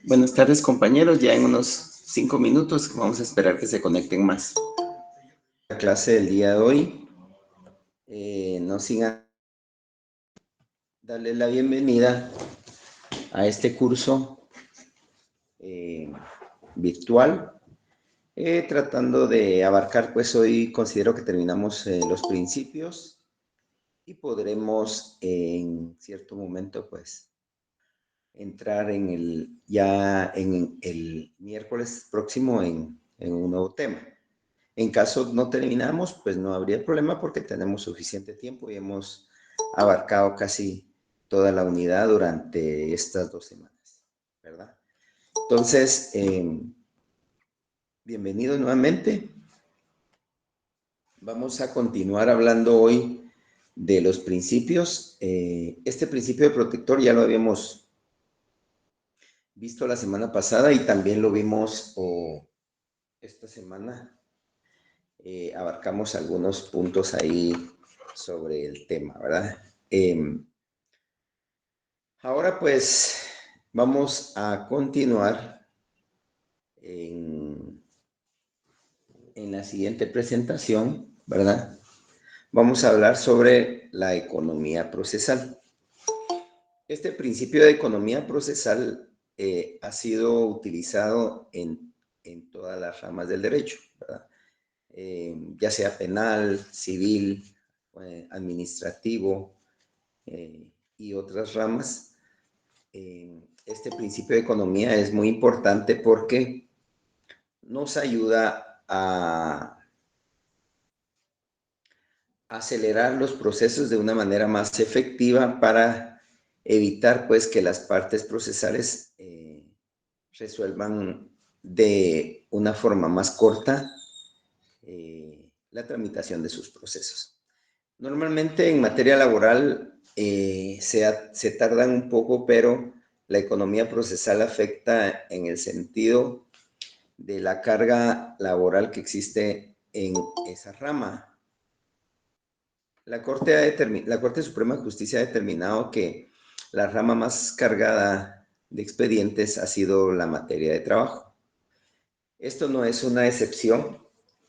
Buenas tardes, compañeros. Ya en unos 5 minutos vamos a esperar que se conecten más. La clase del día de hoy, no sin darle la bienvenida a este curso virtual, tratando de abarcar, pues hoy considero que terminamos los principios y podremos en cierto momento, pues, entrar ya en el miércoles próximo en un nuevo tema. En caso no terminamos, pues no habría problema porque tenemos suficiente tiempo y hemos abarcado casi toda la unidad durante estas 2 semanas, ¿verdad? Entonces, bienvenido nuevamente. Vamos a continuar hablando hoy de los principios. Este principio de protector ya lo habíamos visto la semana pasada y también lo vimos esta semana. Abarcamos algunos puntos ahí sobre el tema, ¿verdad? Ahora pues vamos a continuar en la siguiente presentación, ¿verdad? Vamos a hablar sobre la economía procesal. Este principio de economía procesal ha sido utilizado en todas las ramas del derecho, ¿verdad? Ya sea penal, civil, administrativo y otras ramas. Este principio de economía es muy importante porque nos ayuda a acelerar los procesos de una manera más efectiva para evitar, pues, que las partes procesales resuelvan de una forma más corta la tramitación de sus procesos. Normalmente en materia laboral se tardan un poco, pero la economía procesal afecta en el sentido de la carga laboral que existe en esa rama. La Corte Suprema de Justicia ha determinado que la rama más cargada de expedientes ha sido la materia de trabajo. Esto no es una excepción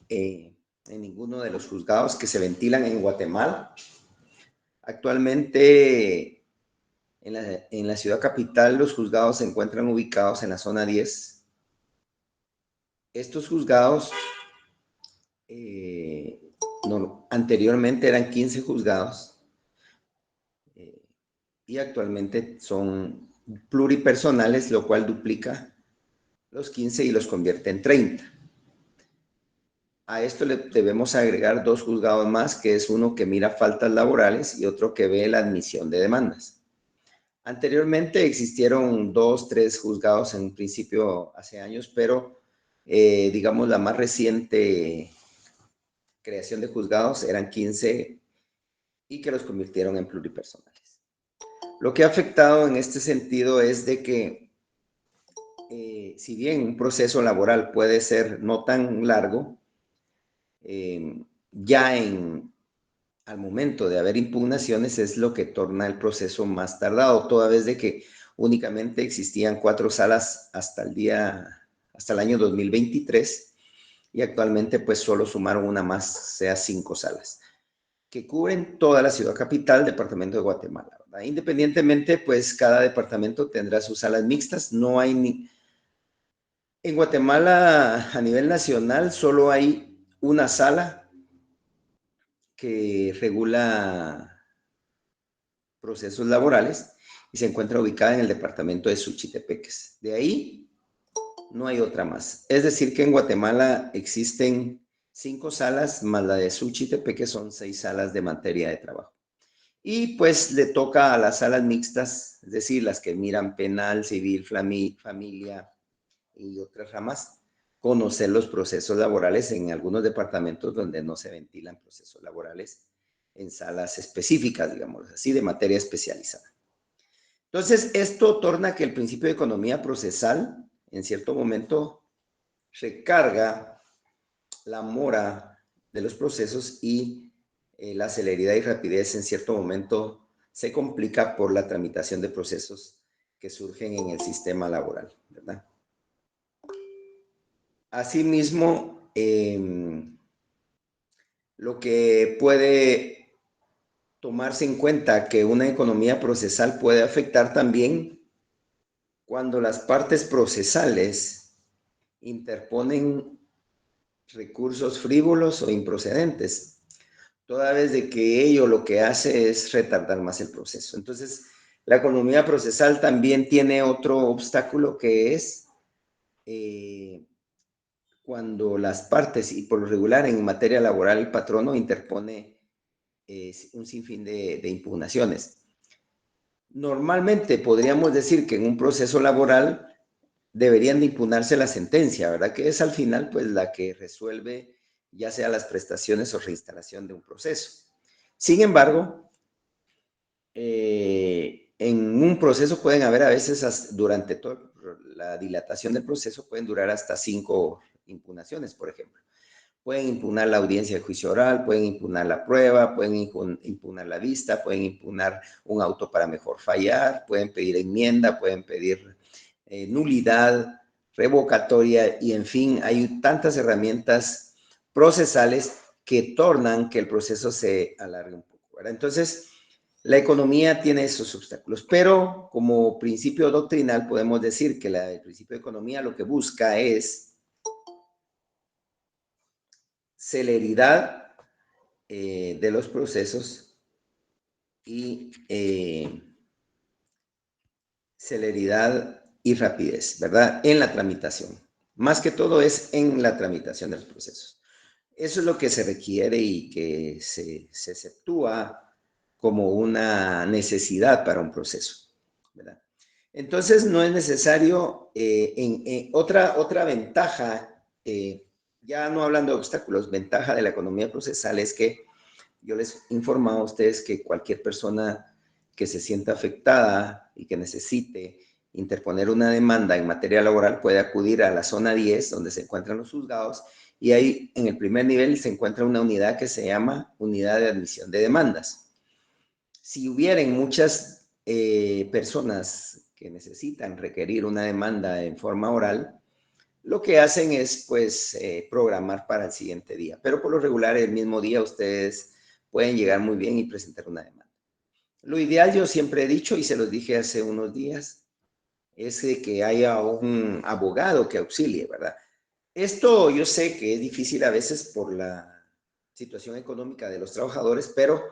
en ninguno de los juzgados que se ventilan en Guatemala. Actualmente, en la ciudad capital, los juzgados se encuentran ubicados en la zona 10. Estos juzgados anteriormente eran 15 juzgados y actualmente son pluripersonales, lo cual duplica los 15 y los convierte en 30. A esto le debemos agregar 2 juzgados más, que es uno que mira faltas laborales y otro que ve la admisión de demandas. Anteriormente existieron 2, 3 juzgados en un principio hace años, pero digamos la más reciente creación de juzgados eran 15 y que los convirtieron en pluripersonales. Lo que ha afectado en este sentido es de que si bien un proceso laboral puede ser no tan largo, ya al momento de haber impugnaciones es lo que torna el proceso más tardado, toda vez de que únicamente existían 4 salas hasta el año 2023 y actualmente pues solo sumaron una más, sea 5 salas, que cubren toda la ciudad capital, departamento de Guatemala, ¿verdad? Independientemente, pues cada departamento tendrá sus salas mixtas, no hay en Guatemala a nivel nacional solo hay una sala que regula procesos laborales y se encuentra ubicada en el departamento de Suchitepeques. De ahí no hay otra más. Es decir, que en Guatemala existen 5 salas, más la de Suchitepeques son 6 salas de materia de trabajo. Y pues le toca a las salas mixtas, es decir, las que miran penal, civil, familia y otras ramas, conocer los procesos laborales en algunos departamentos donde no se ventilan procesos laborales en salas específicas, digamos así, de materia especializada. Entonces, esto torna que el principio de economía procesal, en cierto momento, recarga la mora de los procesos y la celeridad y rapidez en cierto momento se complica por la tramitación de procesos que surgen en el sistema laboral, ¿verdad? Asimismo, lo que puede tomarse en cuenta que una economía procesal puede afectar también cuando las partes procesales interponen recursos frívolos o improcedentes, toda vez de que ello lo que hace es retardar más el proceso. Entonces, la economía procesal también tiene otro obstáculo que es cuando las partes, y por lo regular en materia laboral el patrono interpone un sinfín de impugnaciones. Normalmente podríamos decir que en un proceso laboral deberían de impugnarse la sentencia, ¿verdad? Que es al final pues la que resuelve ya sea las prestaciones o reinstalación de un proceso. Sin embargo, en un proceso pueden haber a veces durante toda la dilatación del proceso pueden durar hasta 5 impugnaciones, por ejemplo. Pueden impugnar la audiencia de juicio oral, pueden impugnar la prueba, pueden impugnar la vista, pueden impugnar un auto para mejor fallar, pueden pedir enmienda, pueden pedir nulidad, revocatoria y en fin, hay tantas herramientas procesales que tornan que el proceso se alargue un poco, ¿verdad? Entonces, la economía tiene esos obstáculos, pero como principio doctrinal podemos decir que el principio de economía lo que busca es celeridad de los procesos y celeridad y rapidez, ¿verdad? En la tramitación. Más que todo es en la tramitación de los procesos. Eso es lo que se requiere y que se exceptúa como una necesidad para un proceso, ¿verdad? Entonces, no es necesario, otra ventaja, ya no hablando de obstáculos, ventaja de la economía procesal es que yo les informaba a ustedes que cualquier persona que se sienta afectada y que necesite interponer una demanda en materia laboral puede acudir a la zona 10, donde se encuentran los juzgados, y ahí en el primer nivel se encuentra una unidad que se llama Unidad de Admisión de Demandas. Si hubieran muchas personas que necesitan requerir una demanda en forma oral, lo que hacen es, pues, programar para el siguiente día. Pero por lo regular, el mismo día ustedes pueden llegar muy bien y presentar una demanda. Lo ideal, yo siempre he dicho, y se los dije hace unos días, es que haya un abogado que auxilie, ¿verdad? Esto yo sé que es difícil a veces por la situación económica de los trabajadores, pero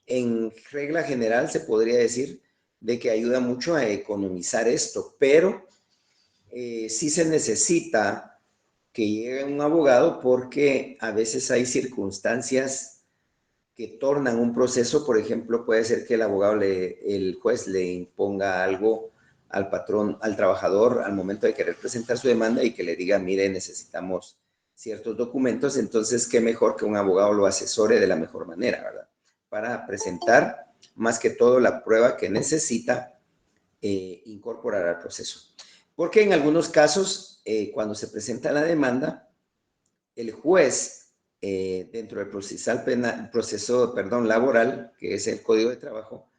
en regla general se podría decir de que ayuda mucho a economizar esto, pero sí se necesita que llegue un abogado porque a veces hay circunstancias que tornan un proceso. Por ejemplo, puede ser que el juez le imponga algo al patrón, al trabajador, al momento de querer presentar su demanda y que le diga, mire, necesitamos ciertos documentos, entonces qué mejor que un abogado lo asesore de la mejor manera, ¿verdad? Para presentar más que todo la prueba que necesita incorporar al proceso. Porque en algunos casos, cuando se presenta la demanda, el juez, dentro del proceso laboral, que es el Código de Trabajo,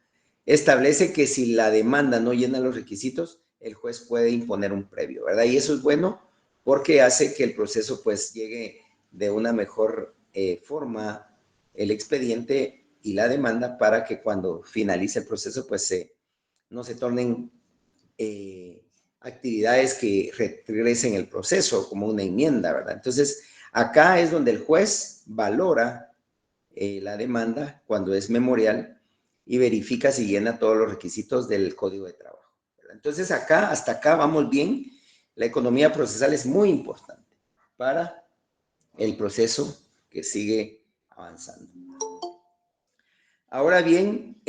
establece que si la demanda no llena los requisitos, el juez puede imponer un previo, ¿verdad? Y eso es bueno porque hace que el proceso pues llegue de una mejor forma el expediente y la demanda para que cuando finalice el proceso pues no se tornen actividades que regresen el proceso como una enmienda, ¿verdad? Entonces, acá es donde el juez valora la demanda cuando es memorial y verifica si llena todos los requisitos del Código de Trabajo, ¿verdad? Entonces, hasta acá vamos bien. La economía procesal es muy importante para el proceso que sigue avanzando. Ahora bien,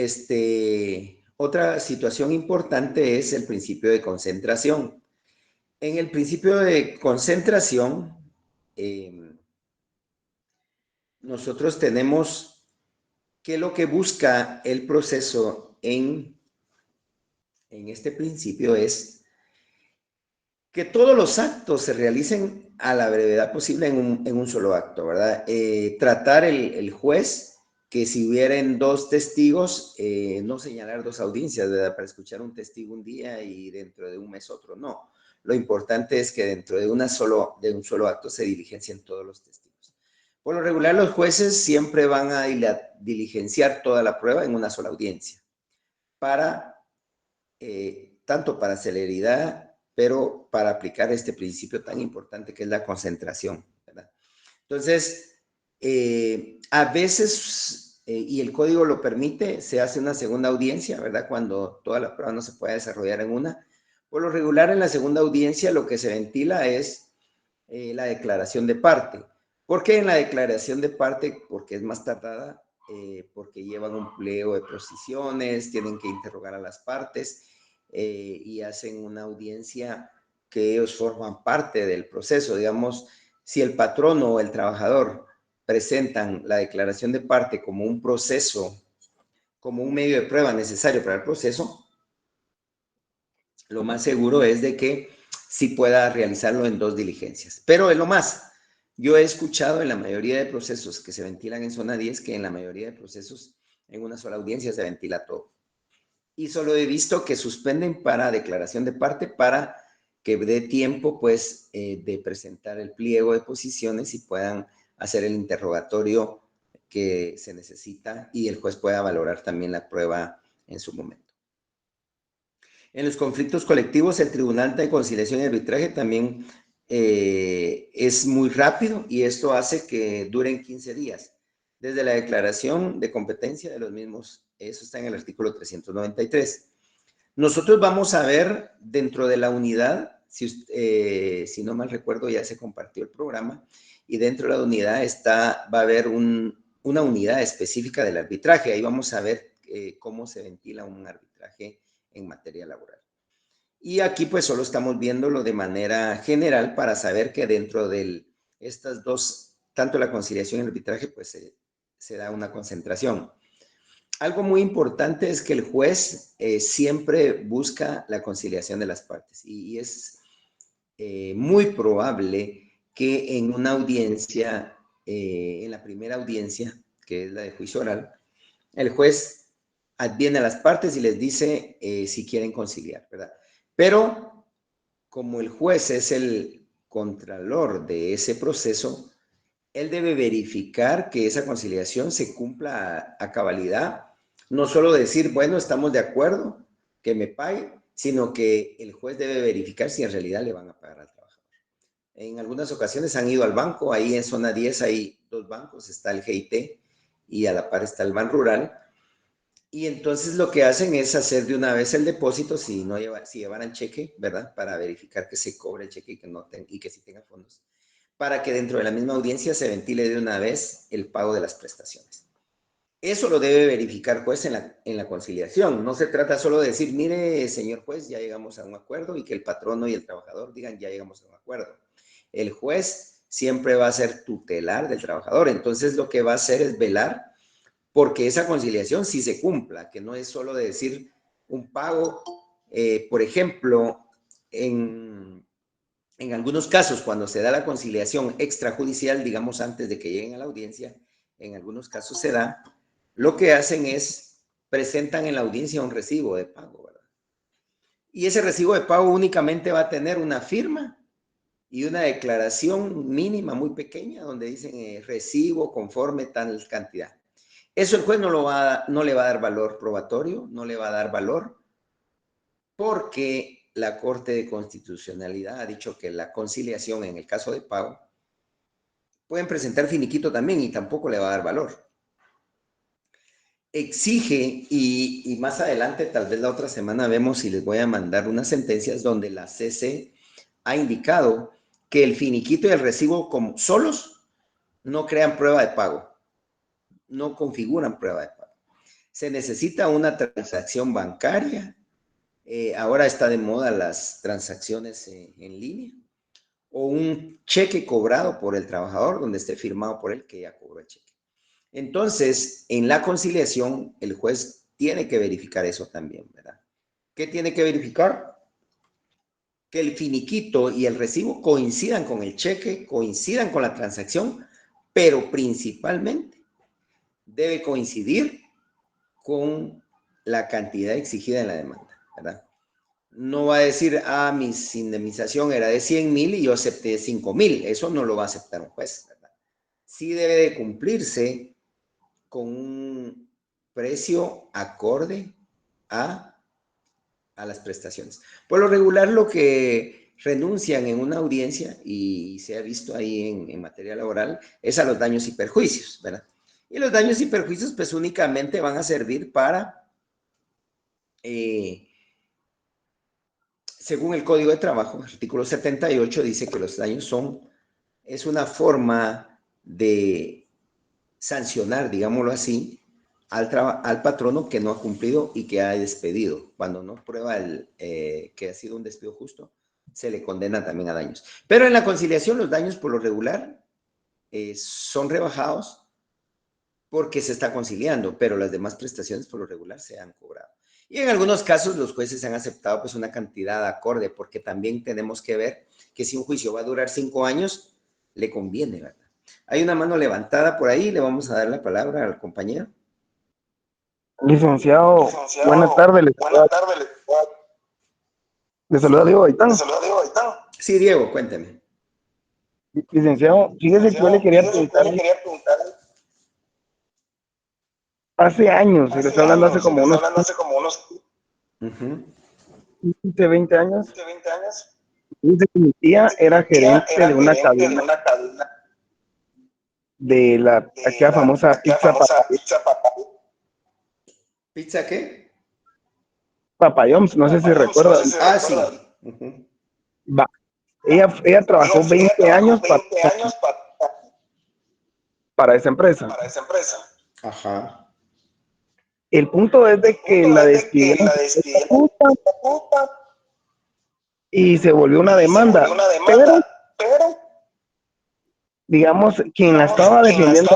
otra situación importante es el principio de concentración. En el principio de concentración, nosotros tenemos que lo que busca el proceso en este principio es que todos los actos se realicen a la brevedad posible en un solo acto, ¿verdad? Tratar el juez que si hubieran dos testigos, no señalar dos audiencias, ¿verdad? Para escuchar un testigo un día y dentro de un mes otro, no. Lo importante es que dentro de un solo acto se diligencien todos los testigos. Por lo regular, los jueces siempre van a diligenciar toda la prueba en una sola audiencia, tanto para celeridad, pero para aplicar este principio tan importante que es la concentración, ¿verdad? Entonces, a veces, y el código lo permite, se hace una segunda audiencia, ¿verdad? Cuando toda la prueba no se puede desarrollar en una. Por lo regular, en la segunda audiencia lo que se ventila es la declaración de parte. ¿Por qué en la declaración de parte? Porque es más tardada, porque llevan un pliego de posiciones, tienen que interrogar a las partes y hacen una audiencia que ellos forman parte del proceso. Digamos, si el patrono o el trabajador presentan la declaración de parte como un proceso, como un medio de prueba necesario para el proceso, lo más seguro es de que sí pueda realizarlo en dos diligencias. Pero es lo más. Yo he escuchado en la mayoría de procesos que se ventilan en zona 10 que en la mayoría de procesos en una sola audiencia se ventila todo. Y solo he visto que suspenden para declaración de parte para que dé tiempo pues de presentar el pliego de posiciones y puedan hacer el interrogatorio que se necesita y el juez pueda valorar también la prueba en su momento. En los conflictos colectivos, el Tribunal de Conciliación y Arbitraje también es muy rápido y esto hace que duren 15 días. Desde la declaración de competencia de los mismos, eso está en el artículo 393. Nosotros vamos a ver dentro de la unidad, si no mal recuerdo ya se compartió el programa, y dentro de la unidad va a haber una unidad específica del arbitraje. Ahí vamos a ver cómo se ventila un arbitraje en materia laboral. Y aquí pues solo estamos viéndolo de manera general para saber que dentro de estas dos, tanto la conciliación y el arbitraje, pues se da una concentración. Algo muy importante es que el juez siempre busca la conciliación de las partes y es muy probable que en una audiencia, en la primera audiencia, que es la de juicio oral, el juez adviene a las partes y les dice si quieren conciliar, ¿verdad? Pero como el juez es el contralor de ese proceso, él debe verificar que esa conciliación se cumpla a cabalidad, no solo decir, bueno, estamos de acuerdo, que me pague, sino que el juez debe verificar si en realidad le van a pagar al trabajador. En algunas ocasiones han ido al banco, ahí en zona 10 hay dos bancos, está el GIT y a la par está el Ban Rural, y entonces lo que hacen es hacer de una vez el depósito, si llevaran cheque, ¿verdad? Para verificar que se cobre el cheque y que sí tenga fondos, para que dentro de la misma audiencia se ventile de una vez el pago de las prestaciones. Eso lo debe verificar juez en la conciliación. No se trata solo de decir, mire, señor juez, ya llegamos a un acuerdo y que el patrono y el trabajador digan, ya llegamos a un acuerdo. El juez siempre va a ser tutelar del trabajador. Entonces lo que va a hacer es velar porque esa conciliación sí se cumpla, que no es solo de decir un pago. Por ejemplo, en algunos casos, cuando se da la conciliación extrajudicial, digamos antes de que lleguen a la audiencia, en algunos casos se da, lo que hacen es presentan en la audiencia un recibo de pago, ¿verdad? Y ese recibo de pago únicamente va a tener una firma y una declaración mínima muy pequeña donde dicen recibo conforme tal cantidad. Eso el juez no le va a dar valor probatorio, no le va a dar valor porque la Corte de Constitucionalidad ha dicho que la conciliación en el caso de pago pueden presentar finiquito también y tampoco le va a dar valor. Exige, y más adelante, tal vez la otra semana vemos si les voy a mandar unas sentencias donde la CC ha indicado que el finiquito y el recibo como solos no crean prueba de pago, no configuran prueba de pago. Se necesita una transacción bancaria. Ahora está de moda las transacciones en línea o un cheque cobrado por el trabajador donde esté firmado por él que ya cobró el cheque. Entonces, en la conciliación, el juez tiene que verificar eso también, ¿verdad? ¿Qué tiene que verificar? Que el finiquito y el recibo coincidan con el cheque, coincidan con la transacción, pero principalmente debe coincidir con la cantidad exigida en la demanda, ¿verdad? No va a decir, mi indemnización era de 100,000 y yo acepté 5,000. Eso no lo va a aceptar un juez, ¿verdad? Sí debe de cumplirse con un precio acorde a las prestaciones. Por lo regular, lo que renuncian en una audiencia, y se ha visto ahí en materia laboral, es a los daños y perjuicios, ¿verdad? Y los daños y perjuicios, pues únicamente van a servir para, según el Código de Trabajo, el artículo 78 dice que los daños es una forma de sancionar, digámoslo así, al patrono que no ha cumplido y que ha despedido. Cuando no prueba que ha sido un despido justo, se le condena también a daños. Pero en la conciliación los daños por lo regular son rebajados porque se está conciliando, pero las demás prestaciones por lo regular se han cobrado. Y en algunos casos los jueces han aceptado pues una cantidad acorde, porque también tenemos que ver que si un juicio va a durar 5 años, le conviene, ¿verdad? Hay una mano levantada por ahí, le vamos a dar la palabra al compañero. Licenciado, buenas tardes. Le saluda Diego Gaitán. Sí, Diego, cuénteme. Licenciado, fíjese que yo le quería preguntar, hace años, y le estoy hablando hace como unos 15, 20 años, dice que mi tía era gerente de una cadena de aquella famosa pizza ¿Pizza qué? Papayoms, no sé si recuerda. Sí. Va. Ella trabajó 20 años para esa empresa. Ajá. El punto es de que la despidieron por esta puta y se volvió una demanda, pero digamos, quien la estaba defendiendo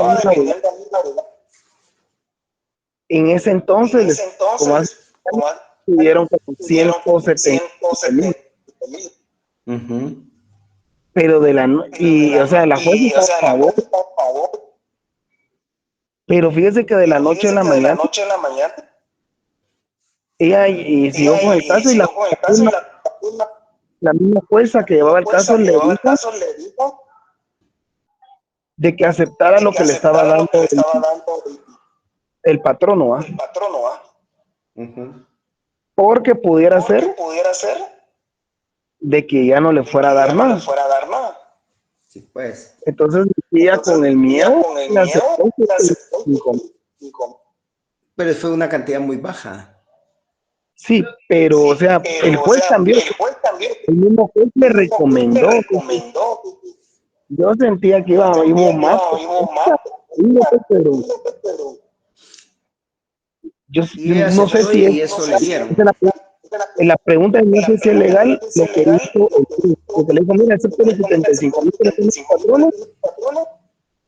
en ese entonces, como hace años, tuvieron como 170,000. Pero o sea, la jueza está a favor, pero fíjese que de la noche a la mañana, ella y siguió con el caso y la misma jueza que llevaba el caso le dijo de que aceptara lo que le estaba dando el patrono, ¿va? Porque pudiera ser de que ya no le fuera a dar nada. Sí, pues. Entonces, ella con el miedo le aceptó Pero fue una cantidad muy baja. Sí, pero, o sea, el juez también, el mismo juez le recomendó. Yo sentía que iba más, pero yo Y ella no sé aceptó si y eso le dieron. la pregunta es, no sé si es legal lo que hizo el juez, porque le dijo, mira, acepte los 75,000 que le tiene el patrono,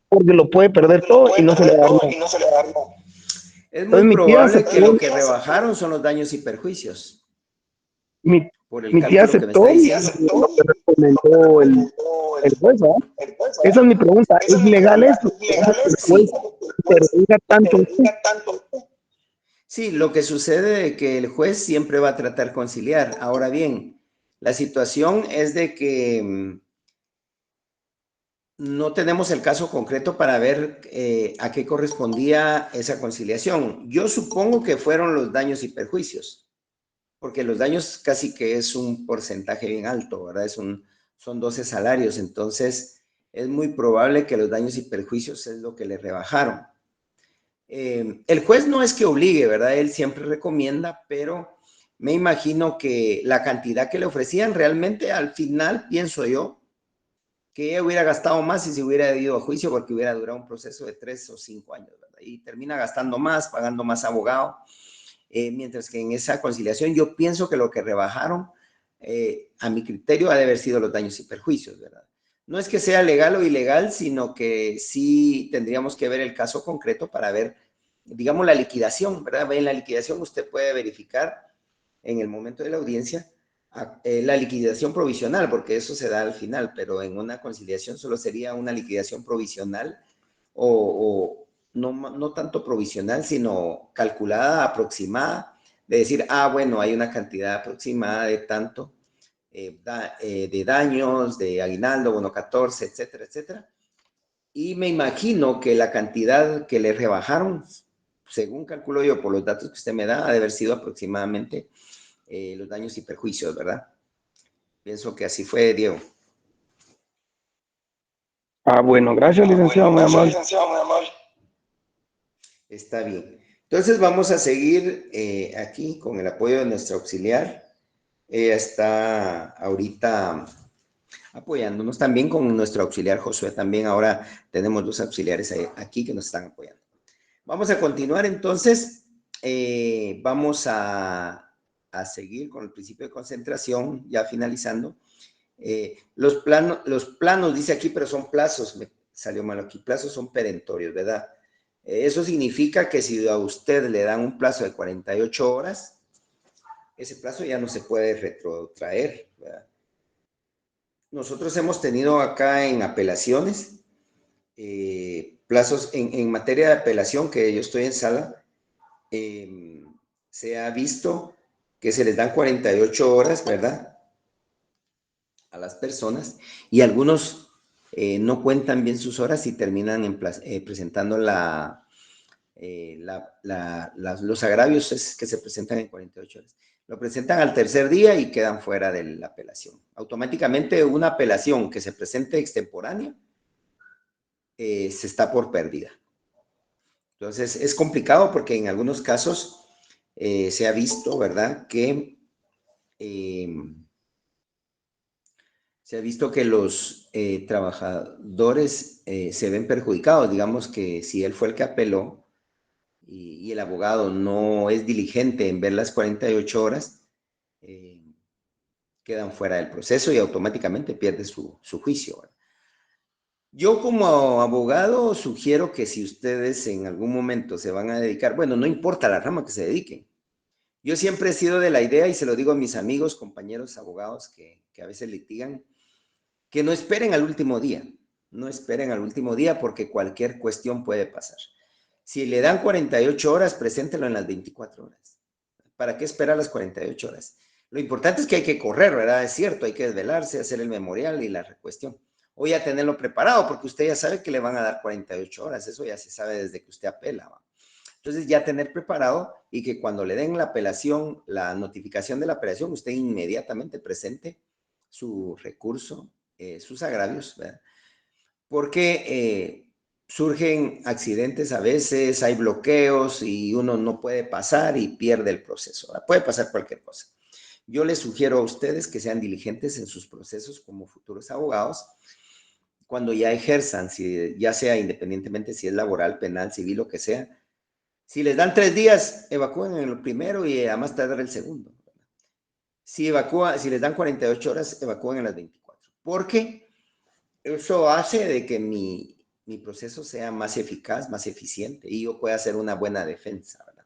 porque lo puede perder todo y no se le va a dar nada. Es muy Entonces mi tía probable que aceptó, lo que rebajaron son los daños y perjuicios, mi, por el mi tía cálculo que me está aceptó diciendo. lo que recomendó el juez, ¿verdad? Esa es mi pregunta, ¿es legal esto? ¿Digamos que el juez intervenga tanto? Sí, lo que sucede es que el juez siempre va a tratar de conciliar. Ahora bien, la situación es de que no tenemos el caso concreto para ver a qué correspondía esa conciliación. Yo supongo que fueron los daños y perjuicios, porque los daños casi que es un porcentaje bien alto, ¿verdad? Son 12 salarios, entonces es muy probable que los daños y perjuicios es lo que le rebajaron. El juez no es que obligue, ¿verdad? Él siempre recomienda, pero me imagino que la cantidad que le ofrecían realmente al final, pienso yo, que ella hubiera gastado más si se hubiera ido a juicio porque hubiera durado un proceso de 3 o 5 años, ¿verdad? Y termina gastando más, pagando más abogado, mientras que en esa conciliación yo pienso que lo que rebajaron, a mi criterio, ha de haber sido los daños y perjuicios, ¿verdad? No es que sea legal o ilegal, sino que sí tendríamos que ver el caso concreto para ver, digamos, la liquidación, ¿verdad? En la liquidación usted puede verificar en el momento de la audiencia la liquidación provisional, porque eso se da al final, pero en una conciliación solo sería una liquidación provisional o no tanto provisional, sino calculada, aproximada, de decir, bueno, hay una cantidad aproximada de tanto de daños, de aguinaldo, bono 14, etcétera, etcétera. Y me imagino que la cantidad que le rebajaron, según calculo yo por los datos que usted me da, ha de haber sido aproximadamente los daños y perjuicios, ¿verdad? Pienso que así fue, Diego. Bueno, gracias, licenciado, muy amable. Está bien. Entonces vamos a seguir aquí con el apoyo de nuestra auxiliar. Ella está ahorita apoyándonos también con nuestro auxiliar Josué. También ahora tenemos dos auxiliares aquí que nos están apoyando. Vamos a continuar entonces. Vamos a seguir con el principio de concentración, ya finalizando. Los planos, dice aquí, pero son plazos. Me salió mal aquí. Plazos son perentorios, ¿verdad? Eso significa que si a usted le dan un plazo de 48 horas, ese plazo ya no se puede retrotraer, ¿verdad? Nosotros hemos tenido acá en apelaciones, plazos en materia de apelación, que yo estoy en sala, se ha visto que se les dan 48 horas, ¿verdad? A las personas, y algunos no cuentan bien sus horas y terminan presentando los agravios que se presentan en 48 horas. Lo presentan al tercer día y quedan fuera de la apelación. Automáticamente una apelación que se presente extemporánea se está por perdida. Entonces es complicado porque en algunos casos se ha visto, ¿verdad? Que se ha visto que los trabajadores se ven perjudicados. Digamos que si él fue el que apeló, y el abogado no es diligente en ver las 48 horas, quedan fuera del proceso y automáticamente pierde su juicio. Yo como abogado sugiero que si ustedes en algún momento se van a dedicar, bueno, no importa la rama que se dediquen. Yo siempre he sido de la idea, y se lo digo a mis amigos, compañeros abogados que a veces litigan, que no esperen al último día. No esperen al último día porque cualquier cuestión puede pasar. Si le dan 48 horas, preséntelo en las 24 horas. ¿Para qué esperar las 48 horas? Lo importante es que hay que correr, ¿verdad? Es cierto, hay que desvelarse, hacer el memorial y la cuestión. O ya tenerlo preparado, porque usted ya sabe que le van a dar 48 horas. Eso ya se sabe desde que usted apela, ¿va? Entonces ya tener preparado y que cuando le den la apelación, la notificación de la apelación, usted inmediatamente presente su recurso, sus agravios, ¿verdad? Porque surgen accidentes a veces, hay bloqueos y uno no puede pasar y pierde el proceso, ¿verdad? Puede pasar cualquier cosa. Yo les sugiero a ustedes que sean diligentes en sus procesos como futuros abogados, cuando ya ejerzan, ya sea independientemente si es laboral, penal, civil, lo que sea. Si les dan 3 días, evacúen en el primero y a más tardar el segundo. Si les dan 48 horas, evacúen en las 24. Porque eso hace de que mi proceso sea más eficaz, más eficiente y yo pueda hacer una buena defensa, ¿verdad?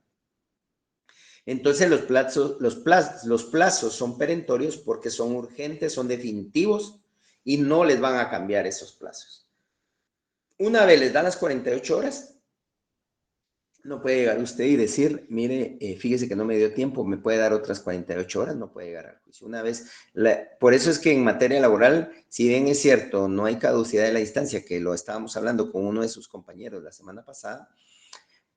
Entonces los plazos son perentorios porque son urgentes, son definitivos y no les van a cambiar esos plazos. Una vez les dan las 48 horas, no puede llegar usted y decir, mire, fíjese que no me dio tiempo, me puede dar otras 48 horas, no puede llegar al juicio. Una vez, por eso es que en materia laboral, si bien es cierto, no hay caducidad de la instancia, que lo estábamos hablando con uno de sus compañeros la semana pasada,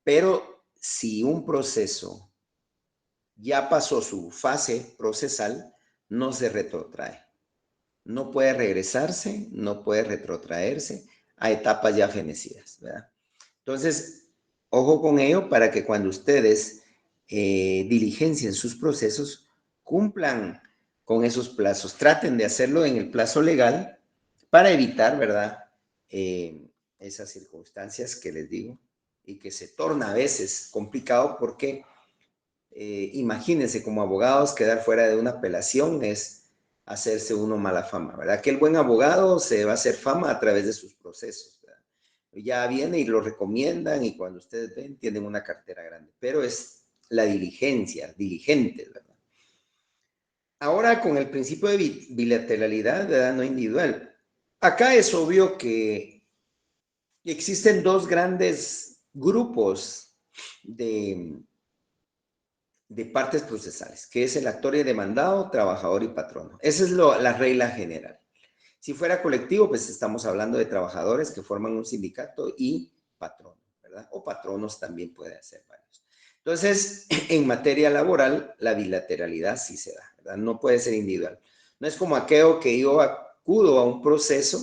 pero si un proceso ya pasó su fase procesal, no se retrotrae. No puede regresarse, no puede retrotraerse a etapas ya fenecidas, ¿verdad? Entonces, ojo con ello para que cuando ustedes diligencien sus procesos, cumplan con esos plazos. Traten de hacerlo en el plazo legal para evitar, ¿verdad? Esas circunstancias que les digo y que se torna a veces complicado porque imagínense como abogados quedar fuera de una apelación es hacerse uno mala fama, ¿verdad? Que el buen abogado se va a hacer fama a través de sus procesos, ¿verdad? Ya viene y lo recomiendan y cuando ustedes ven tienen una cartera grande, pero es la diligencia, diligente, ¿verdad? Ahora con el principio de bilateralidad, ¿verdad? No individual. Acá es obvio que existen dos grandes grupos de partes procesales, que es el actor y demandado, trabajador y patrono. Esa es la regla general. Si fuera colectivo, pues estamos hablando de trabajadores que forman un sindicato y patrono, ¿verdad? O patronos también puede ser varios. Entonces, en materia laboral, la bilateralidad sí se da, ¿verdad? No puede ser individual. No es como aquello que yo acudo a un proceso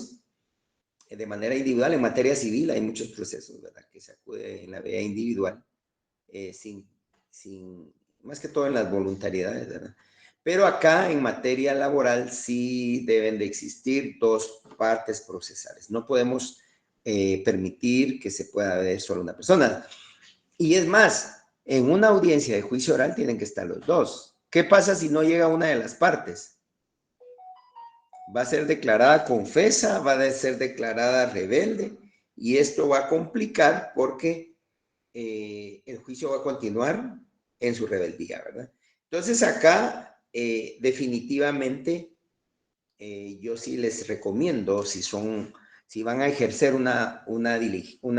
de manera individual. En materia civil hay muchos procesos, ¿verdad? Que se acude en la vía individual, más que todo en las voluntariedades, ¿verdad? Pero acá en materia laboral sí deben de existir dos partes procesales. No podemos permitir que se pueda ver solo una persona. Y es más, en una audiencia de juicio oral tienen que estar los dos. ¿Qué pasa si no llega una de las partes? Va a ser declarada confesa, va a ser declarada rebelde, y esto va a complicar porque el juicio va a continuar en su rebeldía, ¿verdad? Entonces acá definitivamente yo sí les recomiendo, si van a ejercer una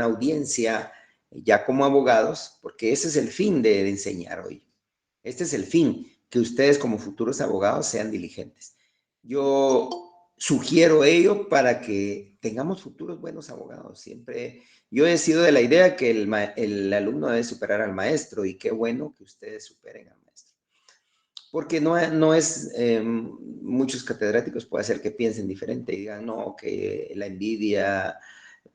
audiencia ya como abogados, porque ese es el fin de enseñar hoy. Este es el fin, que ustedes como futuros abogados sean diligentes. Yo sugiero ello para que tengamos futuros buenos abogados. Siempre yo he sido de la idea que el alumno debe superar al maestro, y qué bueno que ustedes superen al maestro. Porque no es, muchos catedráticos puede ser que piensen diferente y digan, no, que la envidia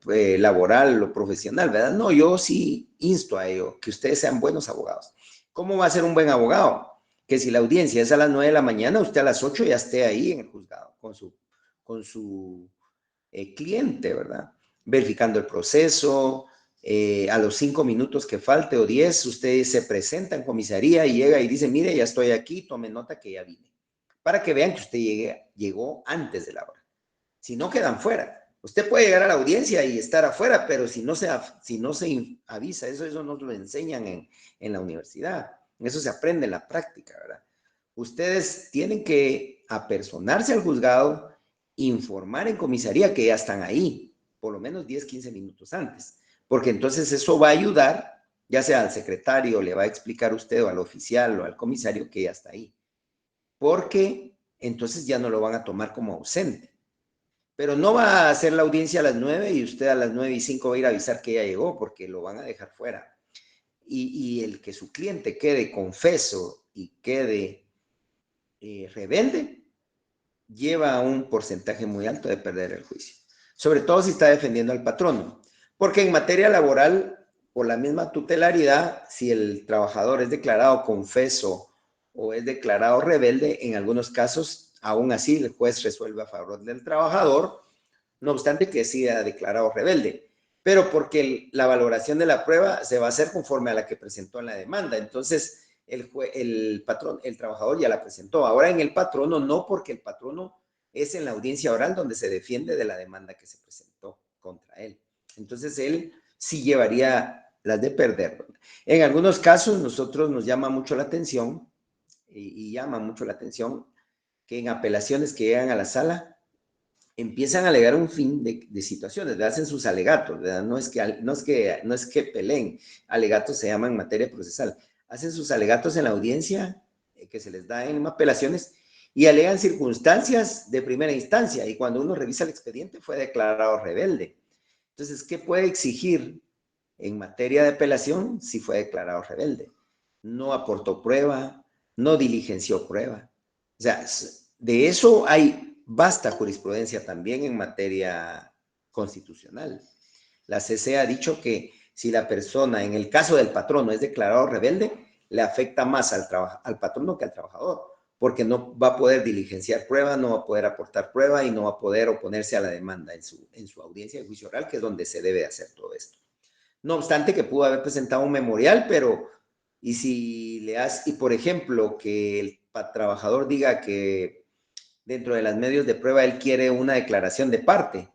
laboral o profesional, ¿verdad? No, yo sí insto a ello, que ustedes sean buenos abogados. ¿Cómo va a ser un buen abogado? Que si la audiencia es a las 9 de la mañana, usted a las 8 ya esté ahí en el juzgado con su cliente, ¿verdad? Verificando el proceso, a los 5 minutos que falte o 10, usted se presenta en comisaría y llega y dice, mire, ya estoy aquí, tome nota que ya vine. Para que vean que usted llegó antes de la hora. Si no, quedan fuera. Usted puede llegar a la audiencia y estar afuera, pero si no se avisa, eso nos lo enseñan en la universidad. Eso se aprende en la práctica, ¿verdad? Ustedes tienen que apersonarse al juzgado, informar en comisaría que ya están ahí, por lo menos 10, 15 minutos antes, porque entonces eso va a ayudar, ya sea al secretario, le va a explicar usted, o al oficial o al comisario que ya está ahí, porque entonces ya no lo van a tomar como ausente. Pero no va a hacer la audiencia a las 9 y usted a las 9:05 va a ir a avisar que ya llegó, porque lo van a dejar fuera. Y el que su cliente quede confeso y quede rebelde, lleva un porcentaje muy alto de perder el juicio. Sobre todo si está defendiendo al patrono. Porque en materia laboral, por la misma tutelaridad, si el trabajador es declarado confeso o es declarado rebelde, en algunos casos, aún así, el juez resuelve a favor del trabajador, no obstante que sea declarado rebelde, pero porque la valoración de la prueba se va a hacer conforme a la que presentó en la demanda. Entonces, el trabajador ya la presentó. Ahora en el patrono no, porque el patrono es en la audiencia oral donde se defiende de la demanda que se presentó contra él. Entonces, él sí llevaría las de perder. En algunos casos, nosotros nos llama mucho la atención, y llama mucho la atención, que en apelaciones que llegan a la sala, empiezan a alegar un fin de situaciones, ¿verdad? Hacen sus alegatos, ¿verdad? No es que peleen, alegatos se llaman en materia procesal. Hacen sus alegatos en la audiencia que se les da en apelaciones, y alegan circunstancias de primera instancia, y cuando uno revisa el expediente fue declarado rebelde. Entonces, ¿qué puede exigir en materia de apelación si fue declarado rebelde? No aportó prueba, no diligenció prueba. O sea, de eso hay vasta jurisprudencia también en materia constitucional. La CC ha dicho que si la persona, en el caso del patrono, es declarado rebelde, le afecta más al patrono que al trabajador, porque no va a poder diligenciar prueba, no va a poder aportar prueba y no va a poder oponerse a la demanda en su audiencia de juicio oral, que es donde se debe hacer todo esto. No obstante que pudo haber presentado un memorial, pero y por ejemplo, que el trabajador diga que dentro de los medios de prueba él quiere una declaración de parte.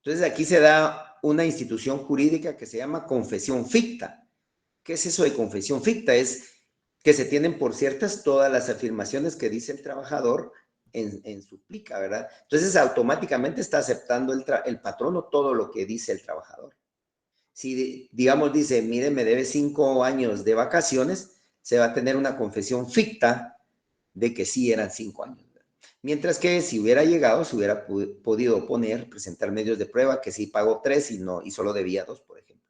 Entonces aquí se da una institución jurídica que se llama confesión ficta. ¿Qué es eso de confesión ficta? Es que se tienen por ciertas todas las afirmaciones que dice el trabajador en su plica, ¿verdad? Entonces automáticamente está aceptando el patrono todo lo que dice el trabajador. Si, digamos, dice, mire, me debe 5 años de vacaciones, se va a tener una confesión ficta de que sí eran 5 años. Mientras que si hubiera llegado, se hubiera podido poner, presentar medios de prueba que sí pagó 3 y solo debía 2, por ejemplo.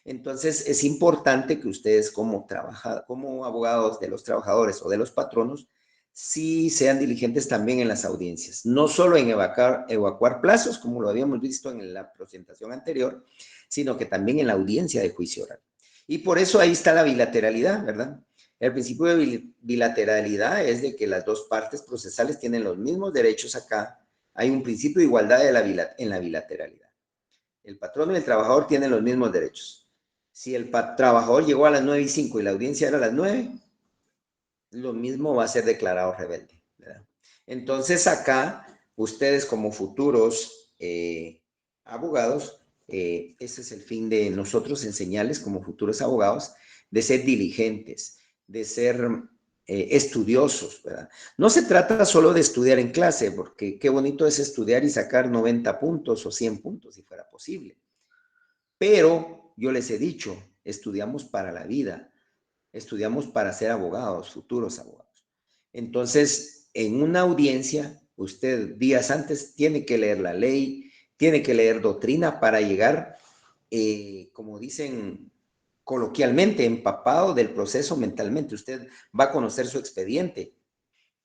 Entonces, es importante que ustedes como abogados de los trabajadores o de los patronos, sí sean diligentes también en las audiencias, no solo en evacuar plazos, como lo habíamos visto en la presentación anterior, sino que también en la audiencia de juicio oral. Y por eso ahí está la bilateralidad, ¿verdad? El principio de bilateralidad es de que las dos partes procesales tienen los mismos derechos acá. Hay un principio de igualdad en la bilateralidad. El patrón y el trabajador tienen los mismos derechos. Si el trabajador llegó a las 9:05 y la audiencia era a las 9, lo mismo va a ser declarado rebelde, ¿verdad? Entonces acá, ustedes como futuros abogados, ese es el fin de nosotros enseñarles como futuros abogados, de ser diligentes, de ser estudiosos, ¿verdad? No se trata solo de estudiar en clase, porque qué bonito es estudiar y sacar 90 puntos o 100 puntos, si fuera posible. Pero yo les he dicho, estudiamos para la vida, estudiamos para ser abogados, futuros abogados. Entonces, en una audiencia, usted días antes tiene que leer la ley, tiene que leer doctrina para llegar, como dicen coloquialmente, empapado del proceso mentalmente. Usted va a conocer su expediente,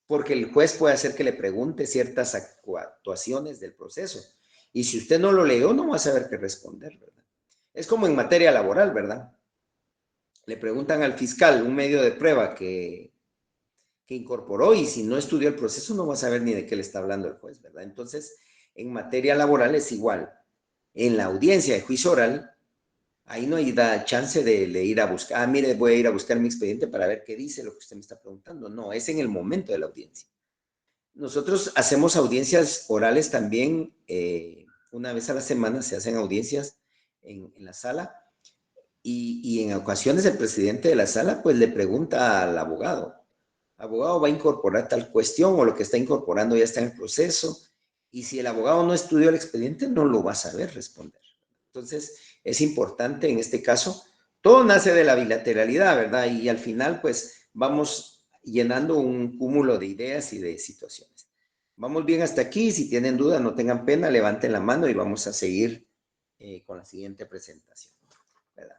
porque el juez puede hacer que le pregunte ciertas actuaciones del proceso. Y si usted no lo leyó, no va a saber qué responder, ¿verdad? Es como en materia laboral, ¿verdad? Le preguntan al fiscal un medio de prueba que incorporó y si no estudió el proceso no va a saber ni de qué le está hablando el juez, ¿verdad? Entonces, en materia laboral es igual. En la audiencia de juicio oral, ahí no hay chance de ir a buscar, mire, voy a ir a buscar mi expediente para ver qué dice lo que usted me está preguntando. No, es en el momento de la audiencia. Nosotros hacemos audiencias orales también, una vez a la semana se hacen audiencias en la sala y en ocasiones el presidente de la sala pues le pregunta al abogado va a incorporar tal cuestión o lo que está incorporando ya está en el proceso y si el abogado no estudió el expediente no lo va a saber responder. Entonces es importante en este caso, todo nace de la bilateralidad, ¿verdad? Y al final pues vamos llenando un cúmulo de ideas y de situaciones. Vamos bien hasta aquí, si tienen dudas no tengan pena, levanten la mano y vamos a seguir con la siguiente presentación, ¿verdad?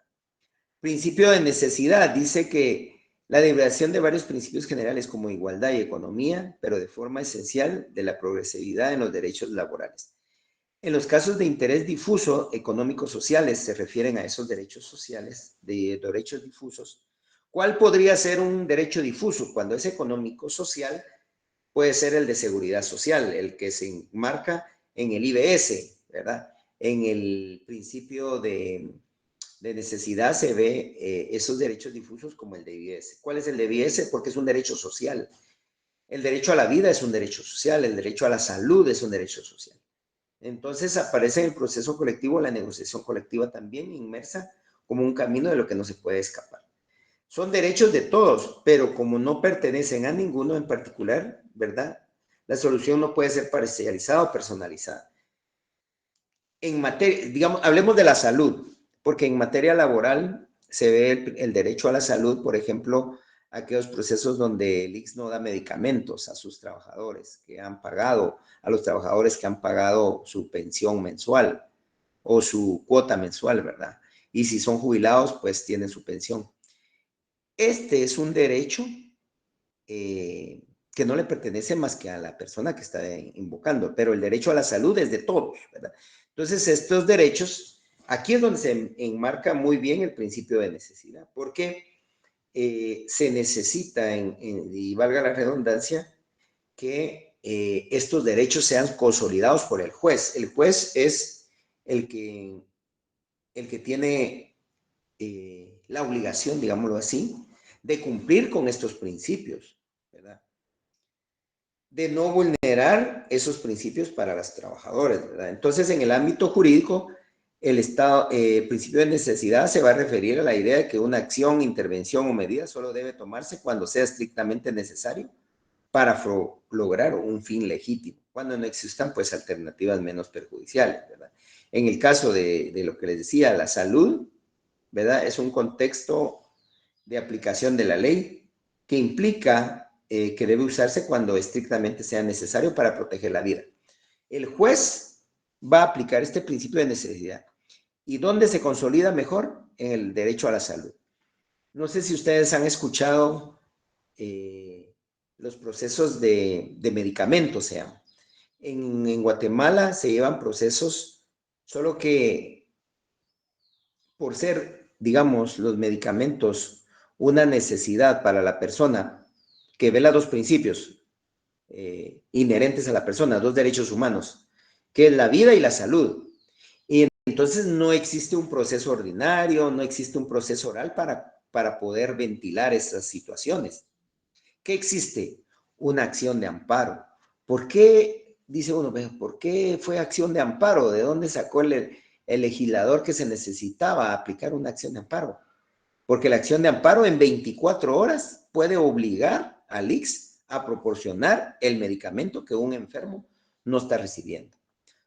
Principio de necesidad dice que la liberación de varios principios generales como igualdad y economía, pero de forma esencial de la progresividad en los derechos laborales. En los casos de interés difuso económico-sociales se refieren a esos derechos sociales, de derechos difusos. ¿Cuál podría ser un derecho difuso? Cuando es económico-social, puede ser el de seguridad social, el que se enmarca en el IBS, ¿verdad? En el principio de necesidad se ve esos derechos difusos como el de IBS. ¿Cuál es el de IBS? Porque es un derecho social. El derecho a la vida es un derecho social, el derecho a la salud es un derecho social. Entonces aparece en el proceso colectivo la negociación colectiva también inmersa como un camino de lo que no se puede escapar. Son derechos de todos, pero como no pertenecen a ninguno en particular, ¿verdad? La solución no puede ser parcializada o personalizada. En materia, digamos, hablemos de la salud, porque en materia laboral se ve el derecho a la salud, por ejemplo, aquellos procesos donde el IX no da medicamentos a sus trabajadores que han pagado, a los trabajadores que han pagado su pensión mensual o su cuota mensual, ¿verdad? Y si son jubilados, pues tienen su pensión. Este es un derecho que no le pertenece más que a la persona que está invocando, pero el derecho a la salud es de todos, ¿verdad? Entonces, estos derechos, aquí es donde se enmarca muy bien el principio de necesidad, porque se necesita, y valga la redundancia, que estos derechos sean consolidados por el juez. El juez es el que tiene la obligación, digámoslo así, de cumplir con estos principios, ¿verdad? De no vulnerar esos principios para los trabajadores, ¿verdad? Entonces, en el ámbito jurídico, el principio de necesidad se va a referir a la idea de que una acción, intervención o medida solo debe tomarse cuando sea estrictamente necesario para lograr un fin legítimo. cuando no existan pues alternativas menos perjudiciales, ¿verdad? En el caso de lo que les decía, la salud, ¿verdad? Es un contexto de aplicación de la ley que implica que debe usarse cuando estrictamente sea necesario para proteger la vida. El juez va a aplicar este principio de necesidad. ¿Y dónde se consolida mejor? En el derecho a la salud. No sé si ustedes han escuchado los procesos de medicamentos, o sea, en Guatemala se llevan procesos, solo que por ser, digamos, los medicamentos una necesidad para la persona que vela dos principios inherentes a la persona, dos derechos humanos, que es la vida y la salud. Y entonces no existe un proceso ordinario, no existe un proceso oral para poder ventilar esas situaciones. ¿Qué existe? Una acción de amparo. ¿Por qué, dice uno, por qué fue acción de amparo? ¿De dónde sacó el legislador que se necesitaba aplicar una acción de amparo? Porque la acción de amparo en 24 horas puede obligar al ICS a proporcionar el medicamento que un enfermo no está recibiendo.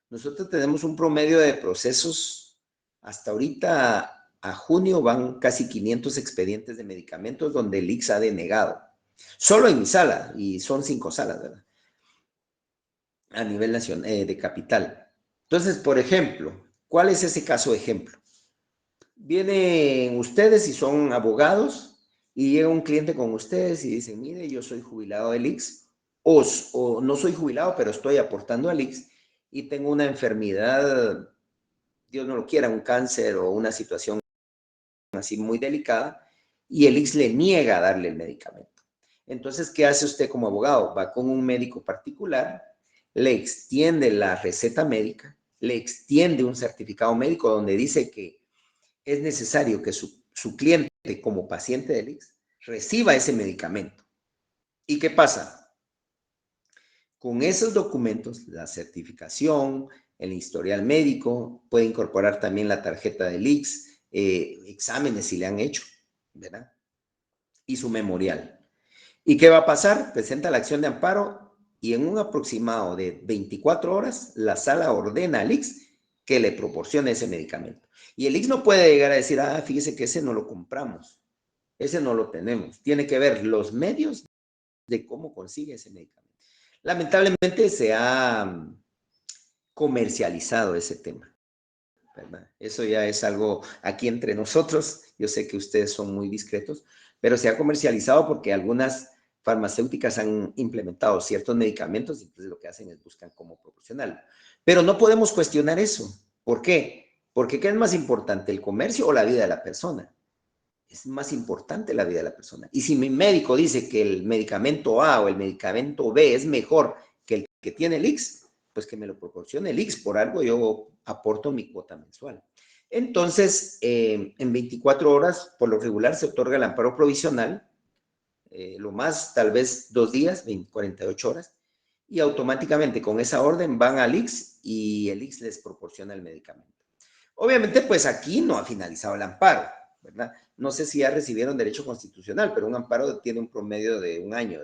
Nosotros tenemos un promedio de procesos, hasta ahorita a junio van casi 500 expedientes de medicamentos donde el ICS ha denegado. Solo en mi sala, y son 5 salas, ¿verdad? A nivel nacional, de capital. Entonces, por ejemplo, ¿cuál es ese caso de ejemplo? Vienen ustedes y son abogados y llega un cliente con ustedes y dice, mire, yo soy jubilado del ICS o no soy jubilado, pero estoy aportando al ICS y tengo una enfermedad, Dios no lo quiera, un cáncer o una situación así muy delicada y el ICS le niega a darle el medicamento. Entonces, ¿qué hace usted como abogado? Va con un médico particular, le extiende la receta médica, le extiende un certificado médico donde dice que es necesario que su cliente, como paciente del ICS, reciba ese medicamento. ¿Y qué pasa? Con esos documentos, la certificación, el historial médico, puede incorporar también la tarjeta del ICS, exámenes si le han hecho, ¿verdad? Y su memorial. ¿Y qué va a pasar? Presenta la acción de amparo y en un aproximado de 24 horas, la sala ordena al ICS que le proporcione ese medicamento. Y el ICS no puede llegar a decir, fíjese que ese no lo compramos, ese no lo tenemos. Tiene que ver los medios de cómo consigue ese medicamento. Lamentablemente se ha comercializado ese tema, ¿verdad? Eso ya es algo aquí entre nosotros. Yo sé que ustedes son muy discretos, pero se ha comercializado porque algunas farmacéuticas han implementado ciertos medicamentos y entonces lo que hacen es buscan cómo proporcionarlo. Pero no podemos cuestionar eso. ¿Por qué? Porque ¿qué es más importante, el comercio o la vida de la persona? Es más importante la vida de la persona. Y si mi médico dice que el medicamento A o el medicamento B es mejor que el que tiene el ICS, pues que me lo proporcione el ICS. Por algo yo aporto mi cuota mensual. Entonces, en 24 horas, por lo regular, se otorga el amparo provisional, lo más tal vez 2 días, 48 horas, y automáticamente con esa orden van al ICS y el ICS les proporciona el medicamento. Obviamente, pues aquí no ha finalizado el amparo, ¿verdad? No sé si ya recibieron derecho constitucional, pero un amparo tiene un promedio de un año,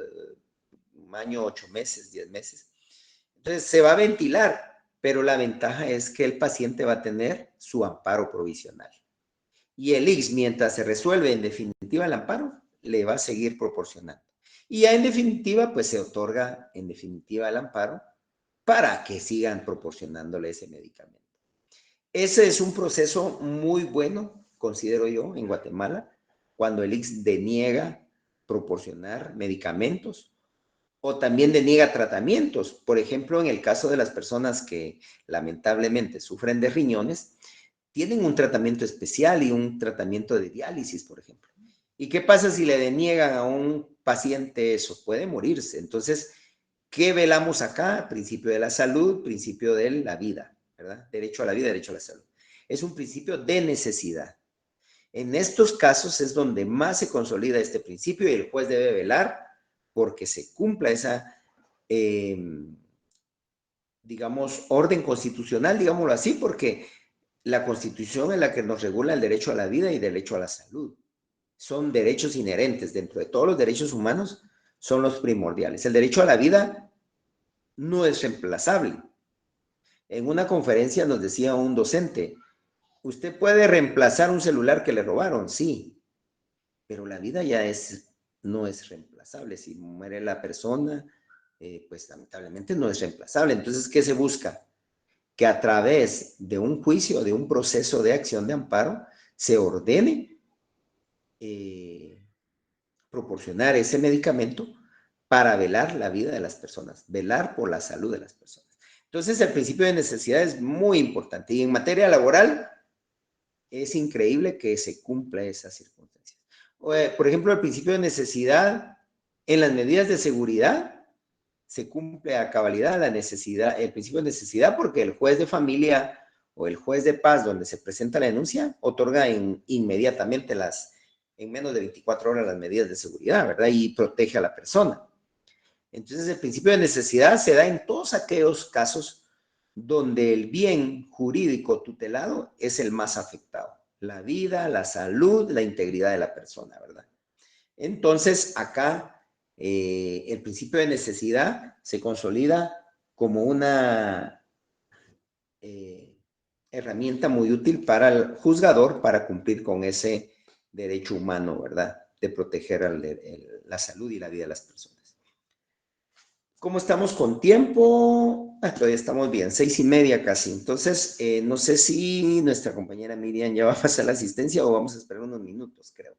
8 meses, 10 meses. Entonces, se va a ventilar, pero la ventaja es que el paciente va a tener su amparo provisional. Y el ICS, mientras se resuelve en definitiva el amparo, le va a seguir proporcionando. Y ya en definitiva, pues se otorga en definitiva el amparo para que sigan proporcionándole ese medicamento. Ese es un proceso muy bueno, considero yo, en Guatemala, cuando el ICS deniega proporcionar medicamentos o también deniega tratamientos. Por ejemplo, en el caso de las personas que lamentablemente sufren de riñones, tienen un tratamiento especial y un tratamiento de diálisis, por ejemplo. ¿Y qué pasa si le deniegan a un paciente eso? Puede morirse. Entonces, ¿qué velamos acá? Principio de la salud, principio de la vida, ¿verdad? Derecho a la vida, derecho a la salud. Es un principio de necesidad. En estos casos es donde más se consolida este principio y el juez debe velar porque se cumpla esa, digamos, orden constitucional, digámoslo así, porque la Constitución es la que nos regula el derecho a la vida y derecho a la salud. Son derechos inherentes. Dentro de todos los derechos humanos son los primordiales. El derecho a la vida no es reemplazable. En una conferencia nos decía un docente, usted puede reemplazar un celular que le robaron, sí, pero la vida ya no es reemplazable. Si muere la persona, pues lamentablemente no es reemplazable. Entonces, ¿qué se busca? Que a través de un juicio, de un proceso de acción de amparo, se ordene proporcionar ese medicamento para velar la vida de las personas, velar por la salud de las personas. Entonces, el principio de necesidad es muy importante. Y en materia laboral, es increíble que se cumpla esas circunstancias. Por ejemplo, el principio de necesidad en las medidas de seguridad se cumple a cabalidad la necesidad, el principio de necesidad, porque el juez de familia o el juez de paz donde se presenta la denuncia otorga inmediatamente en menos de 24 horas las medidas de seguridad, ¿verdad? Y protege a la persona. Entonces, el principio de necesidad se da en todos aquellos casos donde el bien jurídico tutelado es el más afectado. La vida, la salud, la integridad de la persona, ¿verdad? Entonces, acá el principio de necesidad se consolida como una herramienta muy útil para el juzgador para cumplir con ese derecho humano, ¿verdad? De proteger la salud y la vida de las personas. ¿Cómo estamos con tiempo? Todavía estamos bien, 6:30 casi. Entonces, no sé si nuestra compañera Miriam ya va a pasar la asistencia o vamos a esperar unos minutos, creo.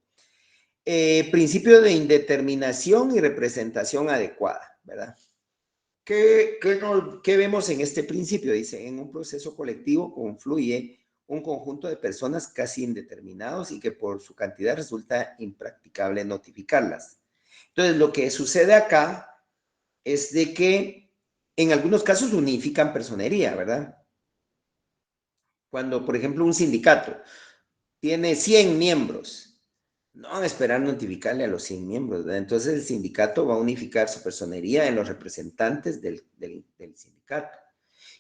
Principio de indeterminación y representación adecuada, ¿verdad? ¿Qué vemos en este principio? Dice, en un proceso colectivo confluye un conjunto de personas casi indeterminados y que por su cantidad resulta impracticable notificarlas. Entonces, lo que sucede acá es de que en algunos casos unifican personería, ¿verdad? Cuando, por ejemplo, un sindicato tiene 100 miembros, no van a esperar notificarle a los 100 miembros, ¿verdad? Entonces el sindicato va a unificar su personería en los representantes del sindicato.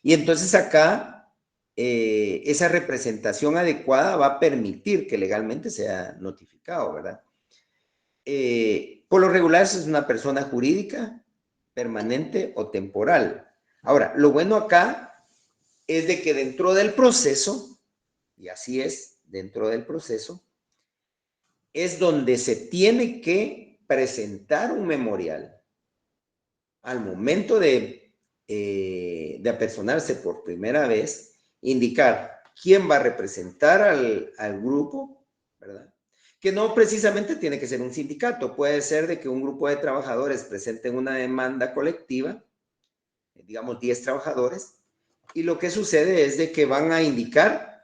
Y entonces acá esa representación adecuada va a permitir que legalmente sea notificado, ¿verdad? Por lo regular, es una persona jurídica, permanente o temporal. Ahora, lo bueno acá es de que dentro del proceso, y así es, dentro del proceso, es donde se tiene que presentar un memorial al momento de apersonarse por primera vez, indicar quién va a representar al grupo, ¿verdad? Que no precisamente tiene que ser un sindicato, puede ser de que un grupo de trabajadores presenten una demanda colectiva, digamos 10 trabajadores, y lo que sucede es de que van a indicar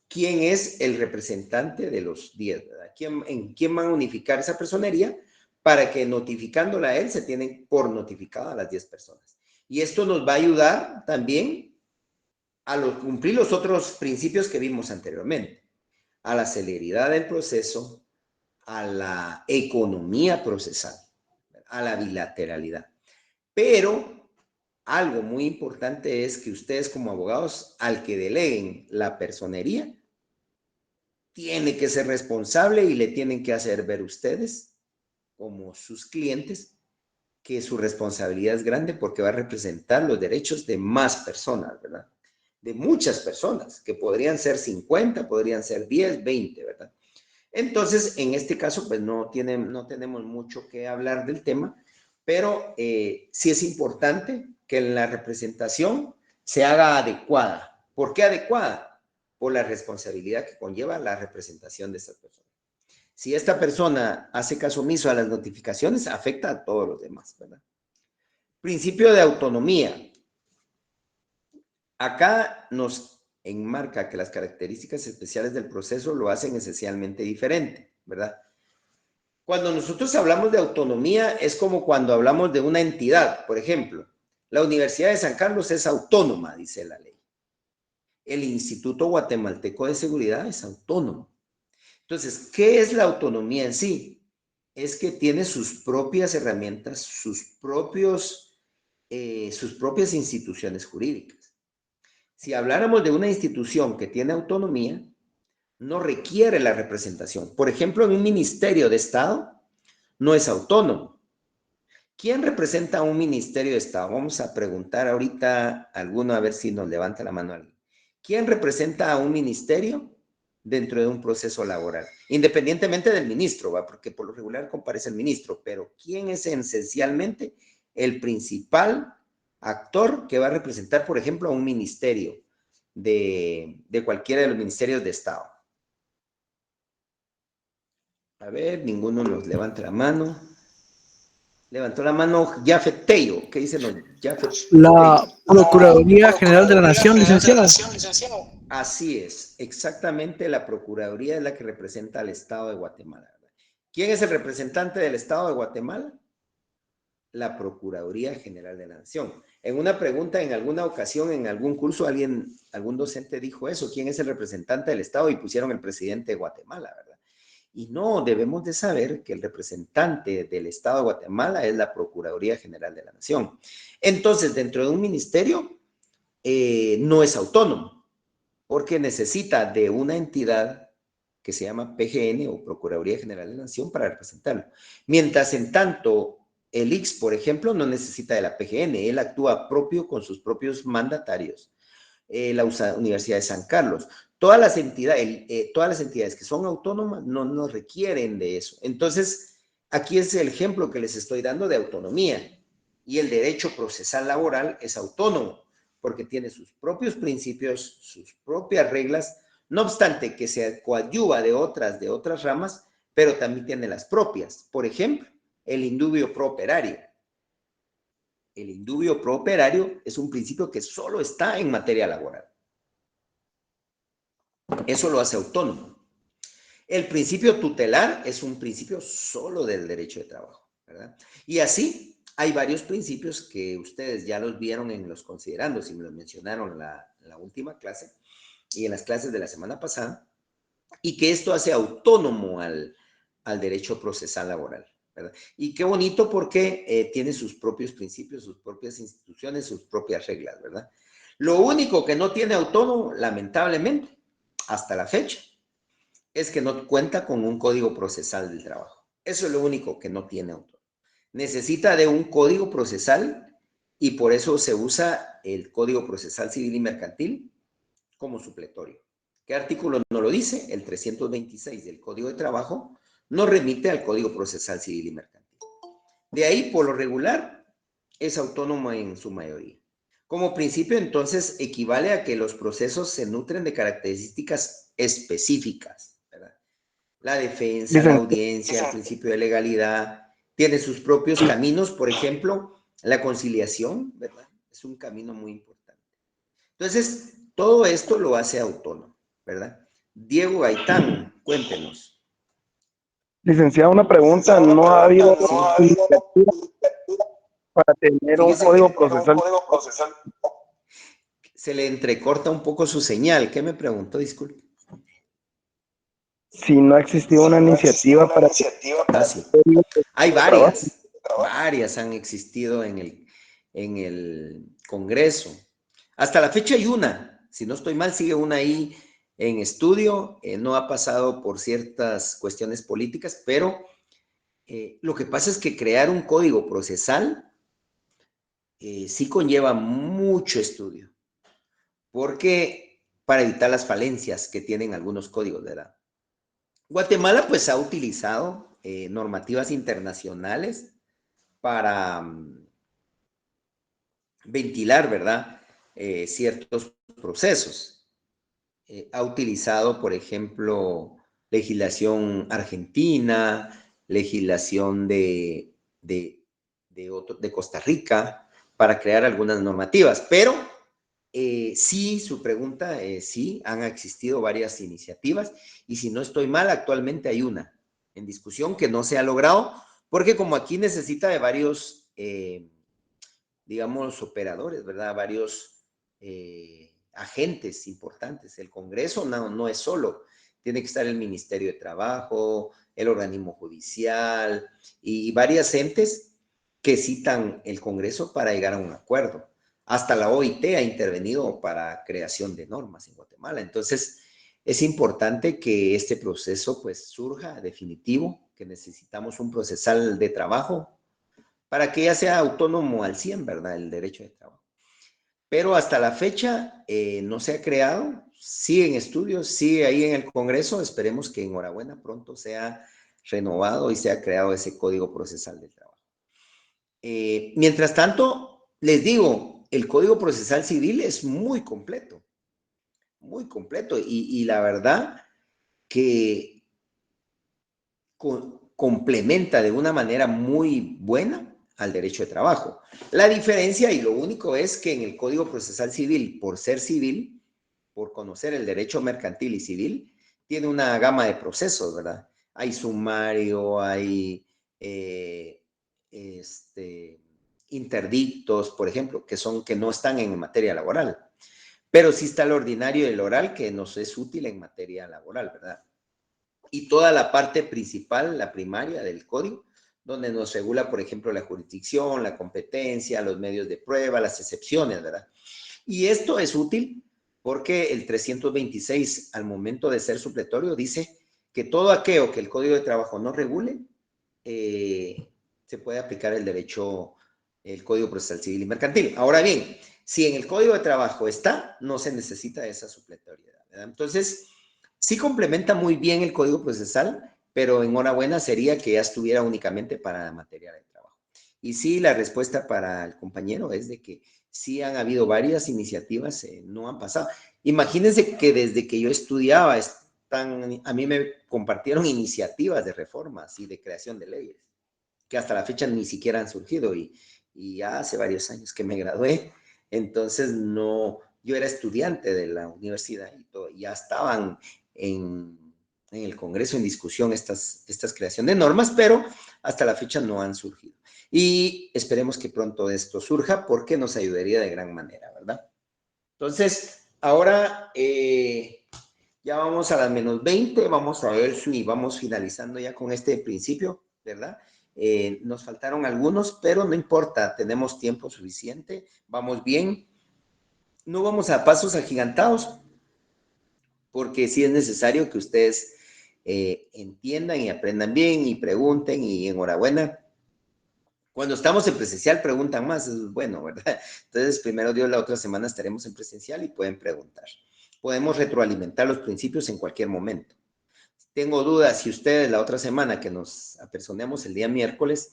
quién es el representante de los 10, ¿verdad? ¿En quién van a unificar esa personería? Para que notificándola a él se tienen por notificada a las 10 personas. Y esto nos va a ayudar también a cumplir los otros principios que vimos anteriormente, a la celeridad del proceso, a la economía procesal, a la bilateralidad. Pero algo muy importante es que ustedes como abogados, al que deleguen la personería, tiene que ser responsable y le tienen que hacer ver ustedes, como sus clientes, que su responsabilidad es grande porque va a representar los derechos de más personas, ¿verdad? De muchas personas, que podrían ser 50, podrían ser 10, 20, ¿verdad? Entonces, en este caso, pues no tenemos mucho que hablar del tema, pero sí es importante que la representación se haga adecuada. ¿Por qué adecuada? Por la responsabilidad que conlleva la representación de esta persona. Si esta persona hace caso omiso a las notificaciones, afecta a todos los demás, ¿verdad? Principio de autonomía. Acá nos enmarca que las características especiales del proceso lo hacen esencialmente diferente, ¿verdad? Cuando nosotros hablamos de autonomía es como cuando hablamos de una entidad. Por ejemplo, la Universidad de San Carlos es autónoma, dice la ley. El Instituto Guatemalteco de Seguridad es autónomo. Entonces, ¿qué es la autonomía en sí? Es que tiene sus propias herramientas, sus propias instituciones jurídicas. Si habláramos de una institución que tiene autonomía, no requiere la representación. Por ejemplo, en un ministerio de Estado, no es autónomo. ¿Quién representa a un ministerio de Estado? Vamos a preguntar ahorita a alguno, a ver si nos levanta la mano alguien. ¿Quién representa a un ministerio dentro de un proceso laboral? Independientemente del ministro, ¿va? Porque por lo regular comparece el ministro, pero ¿quién es esencialmente el principal actor que va a representar, por ejemplo, a un ministerio de cualquiera de los ministerios de Estado? A ver, ninguno nos levanta la mano. Levantó la mano Jafet Tello. ¿Qué dicen los Jafet La Tello? Procuraduría General de la Nación, licenciado. Así es, exactamente la Procuraduría es la que representa al Estado de Guatemala. ¿Quién es el representante del Estado de Guatemala? La Procuraduría General de la Nación. En una pregunta, en alguna ocasión, en algún curso, algún docente dijo eso, ¿quién es el representante del Estado? Y pusieron el presidente de Guatemala, ¿verdad? Y no, debemos de saber que el representante del Estado de Guatemala es la Procuraduría General de la Nación. Entonces, dentro de un ministerio, no es autónomo, porque necesita de una entidad que se llama PGN o Procuraduría General de la Nación para representarlo. Mientras en tanto, el IX, por ejemplo, no necesita de la PGN, él actúa propio con sus propios mandatarios. La Universidad de San Carlos, todas las entidades que son autónomas no nos requieren de eso. Entonces, aquí es el ejemplo que les estoy dando de autonomía. Y el derecho procesal laboral es autónomo, porque tiene sus propios principios, sus propias reglas, no obstante que se coadyuva de otras ramas, pero también tiene las propias. Por ejemplo, el indubio pro operario. El indubio pro operario es un principio que solo está en materia laboral. Eso lo hace autónomo. El principio tutelar es un principio solo del derecho de trabajo, ¿verdad? Y así hay varios principios que ustedes ya los vieron en los considerandos y me los mencionaron la última clase y en las clases de la semana pasada, y que esto hace autónomo al derecho procesal laboral, ¿verdad? Y qué bonito porque tiene sus propios principios, sus propias instituciones, sus propias reglas, ¿verdad? Lo único que no tiene autónomo, lamentablemente, hasta la fecha, es que no cuenta con un código procesal del trabajo. Eso es lo único que no tiene autónomo. Necesita de un código procesal y por eso se usa el Código Procesal Civil y Mercantil como supletorio. ¿Qué artículo no lo dice? El 326 del Código de Trabajo nos remite al Código Procesal Civil y Mercantil. De ahí, por lo regular, es autónomo en su mayoría. Como principio, entonces, equivale a que los procesos se nutren de características específicas, ¿verdad? La defensa, la audiencia, el principio de legalidad, tiene sus propios caminos, por ejemplo, la conciliación, ¿verdad? Es un camino muy importante. Entonces, todo esto lo hace autónomo, ¿verdad? Diego Gaitán, cuéntenos. Licenciado, una pregunta, ¿no ha habido iniciativa para tener un Fíjese que código procesal? se le entrecorta un poco su señal. ¿Qué me preguntó? Disculpe. Si no ha existido una iniciativa para tener Ah, sí. un código Hay de trabajo. varias han existido en el Congreso. Hasta la fecha hay una, si no estoy mal, sigue una ahí en estudio, no ha pasado por ciertas cuestiones políticas, pero lo que pasa es que crear un código procesal sí conlleva mucho estudio, porque para evitar las falencias que tienen algunos códigos, ¿verdad? Guatemala pues ha utilizado normativas internacionales para ventilar, ¿verdad? Ciertos procesos. Ha utilizado, por ejemplo, legislación argentina, legislación de Costa Rica para crear algunas normativas, pero sí, su pregunta, sí, han existido varias iniciativas y si no estoy mal, actualmente hay una en discusión que no se ha logrado porque como aquí necesita de varios, digamos, operadores, ¿verdad? Varios agentes importantes. El Congreso no es solo, tiene que estar el Ministerio de Trabajo, el organismo judicial y varias entes que citan el Congreso para llegar a un acuerdo. Hasta la OIT ha intervenido para creación de normas en Guatemala. Entonces, es importante que este proceso pues surja definitivo, que necesitamos un procesal de trabajo para que ya sea autónomo al 100, ¿verdad? El derecho de trabajo. Pero hasta la fecha no se ha creado, sigue en estudios, sigue ahí en el Congreso, esperemos que enhorabuena pronto sea renovado y sea creado ese Código Procesal del Trabajo. Mientras tanto, les digo, el Código Procesal Civil es muy completo y la verdad que complementa de una manera muy buena al derecho de trabajo. La diferencia y lo único es que en el Código Procesal Civil, por ser civil, por conocer el derecho mercantil y civil, tiene una gama de procesos, ¿verdad? Hay sumario, hay interdictos, por ejemplo, que no están en materia laboral. Pero sí está el ordinario y el oral que nos es útil en materia laboral, ¿verdad? Y toda la parte principal, la primaria del código, donde nos regula, por ejemplo, la jurisdicción, la competencia, los medios de prueba, las excepciones, ¿verdad? Y esto es útil porque el 326, al momento de ser supletorio, dice que todo aquello que el Código de Trabajo no regule, se puede aplicar el derecho, el Código Procesal Civil y Mercantil. Ahora bien, si en el Código de Trabajo está, no se necesita esa supletoriedad, ¿verdad? Entonces, sí complementa muy bien el Código Procesal, pero enhorabuena sería que ya estuviera únicamente para la materia de trabajo. Y sí, la respuesta para el compañero es de que sí han habido varias iniciativas, no han pasado. Imagínense que desde que yo estudiaba, a mí me compartieron iniciativas de reformas y de creación de leyes, que hasta la fecha ni siquiera han surgido y ya hace varios años que me gradué, entonces no, yo era estudiante de la universidad y todo, ya estaban en el Congreso en discusión estas creaciones de normas, pero hasta la fecha no han surgido. Y esperemos que pronto esto surja porque nos ayudaría de gran manera, ¿verdad? Entonces, ahora ya vamos a las -20, vamos a ver si vamos finalizando ya con este principio, ¿verdad? Nos faltaron algunos, pero no importa, tenemos tiempo suficiente, vamos bien. No vamos a pasos agigantados, porque sí es necesario que ustedes entiendan y aprendan bien y pregunten y enhorabuena. Cuando estamos en presencial preguntan más, es bueno, ¿verdad? Entonces, primero Dios, la otra semana estaremos en presencial y pueden preguntar. Podemos retroalimentar los principios en cualquier momento. Tengo dudas si ustedes la otra semana que nos apersonemos el día miércoles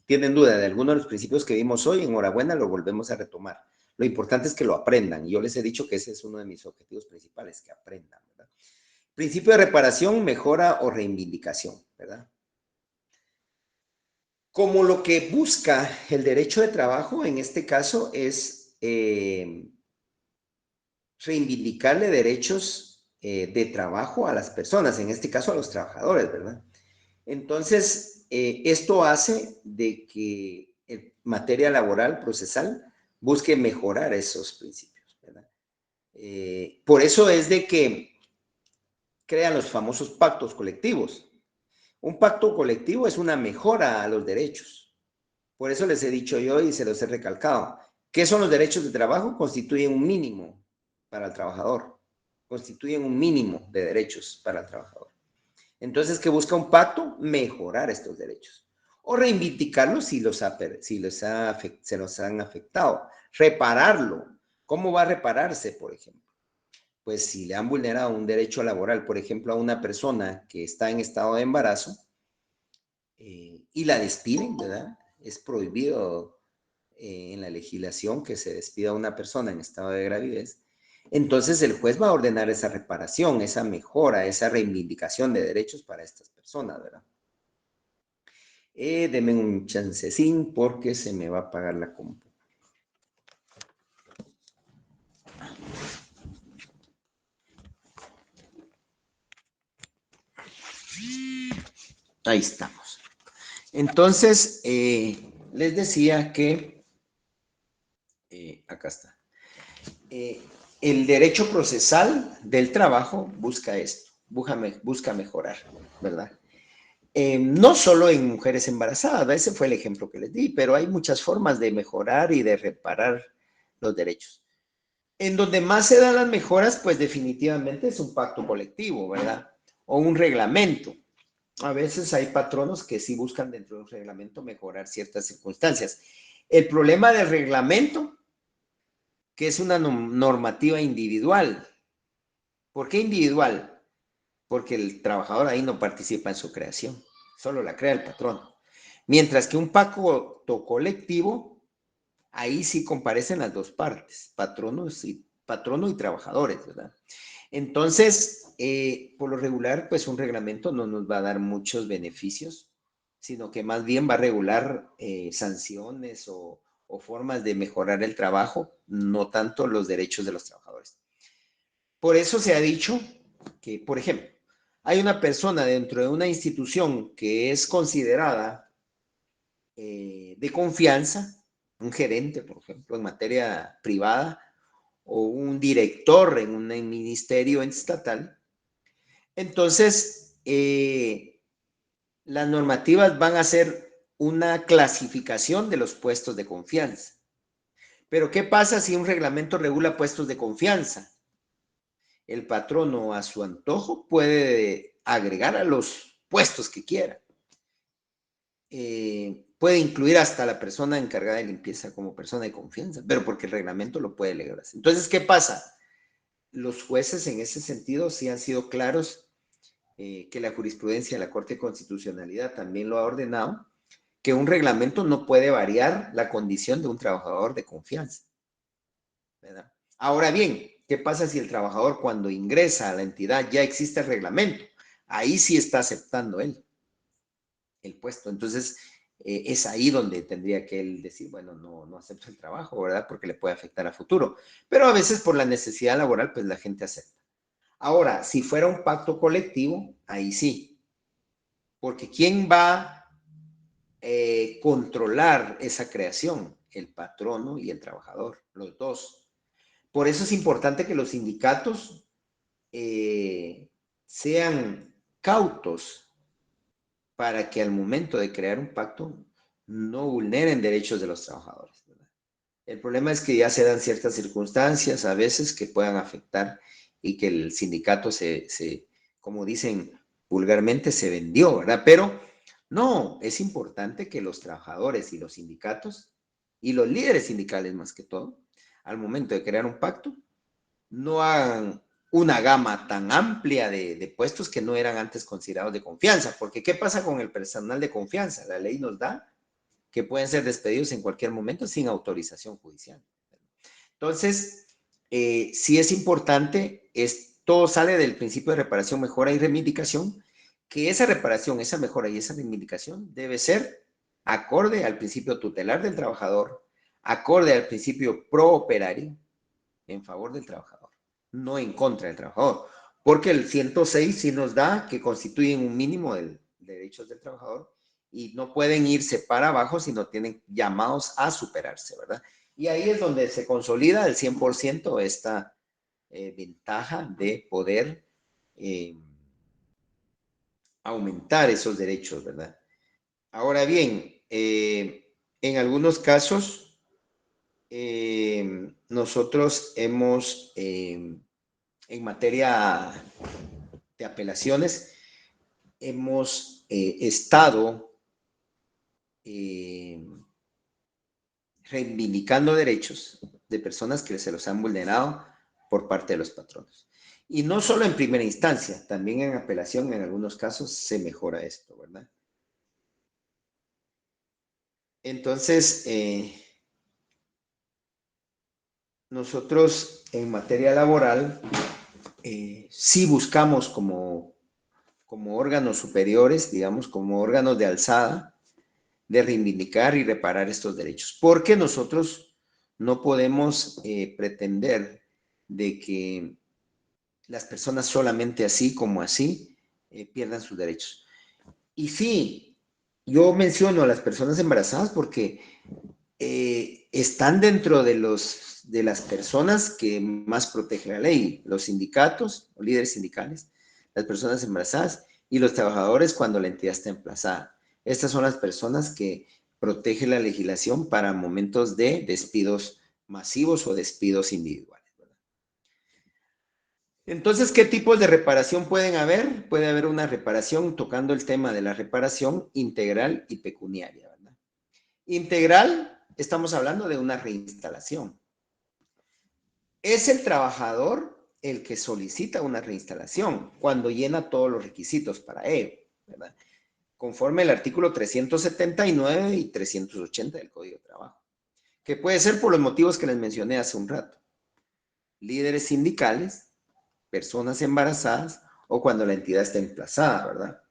tienen duda de alguno de los principios que vimos hoy, enhorabuena, lo volvemos a retomar. Lo importante es que lo aprendan. Yo les he dicho que ese es uno de mis objetivos principales, que aprendan, ¿verdad? Principio de reparación, mejora o reivindicación, ¿verdad? Como lo que busca el derecho de trabajo, en este caso, es reivindicarle derechos de trabajo a las personas, en este caso a los trabajadores, ¿verdad? Entonces, esto hace de que en materia laboral procesal busque mejorar esos principios, ¿verdad? Por eso es de que crean los famosos pactos colectivos. Un pacto colectivo es una mejora a los derechos. Por eso les he dicho yo y se los he recalcado. ¿Qué son los derechos de trabajo? Constituyen un mínimo para el trabajador. Constituyen un mínimo de derechos para el trabajador. Entonces, ¿qué busca un pacto? Mejorar estos derechos. O reivindicarlos si se los han afectado. Repararlo. ¿Cómo va a repararse, por ejemplo? Pues si le han vulnerado un derecho laboral, por ejemplo, a una persona que está en estado de embarazo y la despiden, ¿verdad? Es prohibido en la legislación que se despida a una persona en estado de gravidez. Entonces el juez va a ordenar esa reparación, esa mejora, esa reivindicación de derechos para estas personas, ¿verdad? Denme un chancecín porque se me va a apagar la compu. Ahí estamos. Entonces, les decía que, acá está, el derecho procesal del trabajo busca esto, busca mejorar, ¿verdad? No solo en mujeres embarazadas, ese fue el ejemplo que les di, pero hay muchas formas de mejorar y de reparar los derechos. En donde más se dan las mejoras, pues definitivamente es un pacto colectivo, ¿verdad? O un reglamento. A veces hay patronos que sí buscan dentro de un reglamento mejorar ciertas circunstancias. El problema del reglamento, que es una normativa individual. ¿Por qué individual? Porque el trabajador ahí no participa en su creación, solo la crea el patrono. Mientras que un pacto colectivo, ahí sí comparecen las dos partes, patrono y trabajadores, ¿verdad? Entonces, por lo regular, pues un reglamento no nos va a dar muchos beneficios, sino que más bien va a regular sanciones o formas de mejorar el trabajo, no tanto los derechos de los trabajadores. Por eso se ha dicho que, por ejemplo, hay una persona dentro de una institución que es considerada de confianza, un gerente, por ejemplo, en materia privada, o un director en un ministerio estatal. Entonces, las normativas van a ser una clasificación de los puestos de confianza. Pero, ¿qué pasa si un reglamento regula puestos de confianza? El patrono a su antojo puede agregar a los puestos que quiera. Puede incluir hasta la persona encargada de limpieza como persona de confianza, pero porque el reglamento lo puede leer así. Entonces, ¿qué pasa? Los jueces en ese sentido sí han sido claros, que la jurisprudencia de la Corte de Constitucionalidad también lo ha ordenado, que un reglamento no puede variar la condición de un trabajador de confianza, ¿verdad? Ahora bien, ¿qué pasa si el trabajador cuando ingresa a la entidad ya existe el reglamento? Ahí sí está aceptando él el puesto. Entonces, es ahí donde tendría que él decir, bueno, no acepto el trabajo, ¿verdad? Porque le puede afectar a futuro. Pero a veces por la necesidad laboral, pues la gente acepta. Ahora, si fuera un pacto colectivo, ahí sí. Porque ¿quién va a controlar esa creación? El patrono y el trabajador, los dos. Por eso es importante que los sindicatos sean cautos para que al momento de crear un pacto no vulneren derechos de los trabajadores, ¿verdad? El problema es que ya se dan ciertas circunstancias a veces que puedan afectar y que el sindicato como dicen vulgarmente, se vendió, ¿verdad? Pero no, es importante que los trabajadores y los sindicatos y los líderes sindicales más que todo, al momento de crear un pacto, no hagan una gama tan amplia de puestos que no eran antes considerados de confianza. Porque ¿qué pasa con el personal de confianza? La ley nos da que pueden ser despedidos en cualquier momento sin autorización judicial. Entonces, sí es importante, todo sale del principio de reparación, mejora y reivindicación, que esa reparación, esa mejora y esa reivindicación debe ser acorde al principio tutelar del trabajador, acorde al principio prooperario, en favor del trabajador, no en contra del trabajador, porque el 106 sí nos da que constituyen un mínimo de derechos del trabajador y no pueden irse para abajo, sino tienen llamados a superarse, ¿verdad? Y ahí es donde se consolida al 100% esta ventaja de poder aumentar esos derechos, ¿verdad? Ahora bien, en algunos casos, nosotros hemos, en materia de apelaciones, hemos estado reivindicando derechos de personas que se los han vulnerado por parte de los patronos. Y no solo en primera instancia, también en apelación, en algunos casos se mejora esto, ¿verdad? Entonces, nosotros en materia laboral sí buscamos como órganos superiores, digamos, como órganos de alzada, de reivindicar y reparar estos derechos, porque nosotros no podemos pretender de que las personas solamente así como así pierdan sus derechos. Y sí, yo menciono a las personas embarazadas porque están dentro de las personas que más protege la ley, los sindicatos o líderes sindicales, las personas embarazadas y los trabajadores cuando la entidad está emplazada. Estas son las personas que protege la legislación para momentos de despidos masivos o despidos individuales, ¿verdad? Entonces, ¿qué tipos de reparación pueden haber? Puede haber una reparación tocando el tema de la reparación integral y pecuniaria, ¿verdad? Integral, estamos hablando de una reinstalación. Es el trabajador el que solicita una reinstalación cuando llena todos los requisitos para ello, ¿verdad? Conforme el artículo 379 y 380 del Código de Trabajo, que puede ser por los motivos que les mencioné hace un rato. Líderes sindicales, personas embarazadas o cuando la entidad está emplazada, ¿verdad?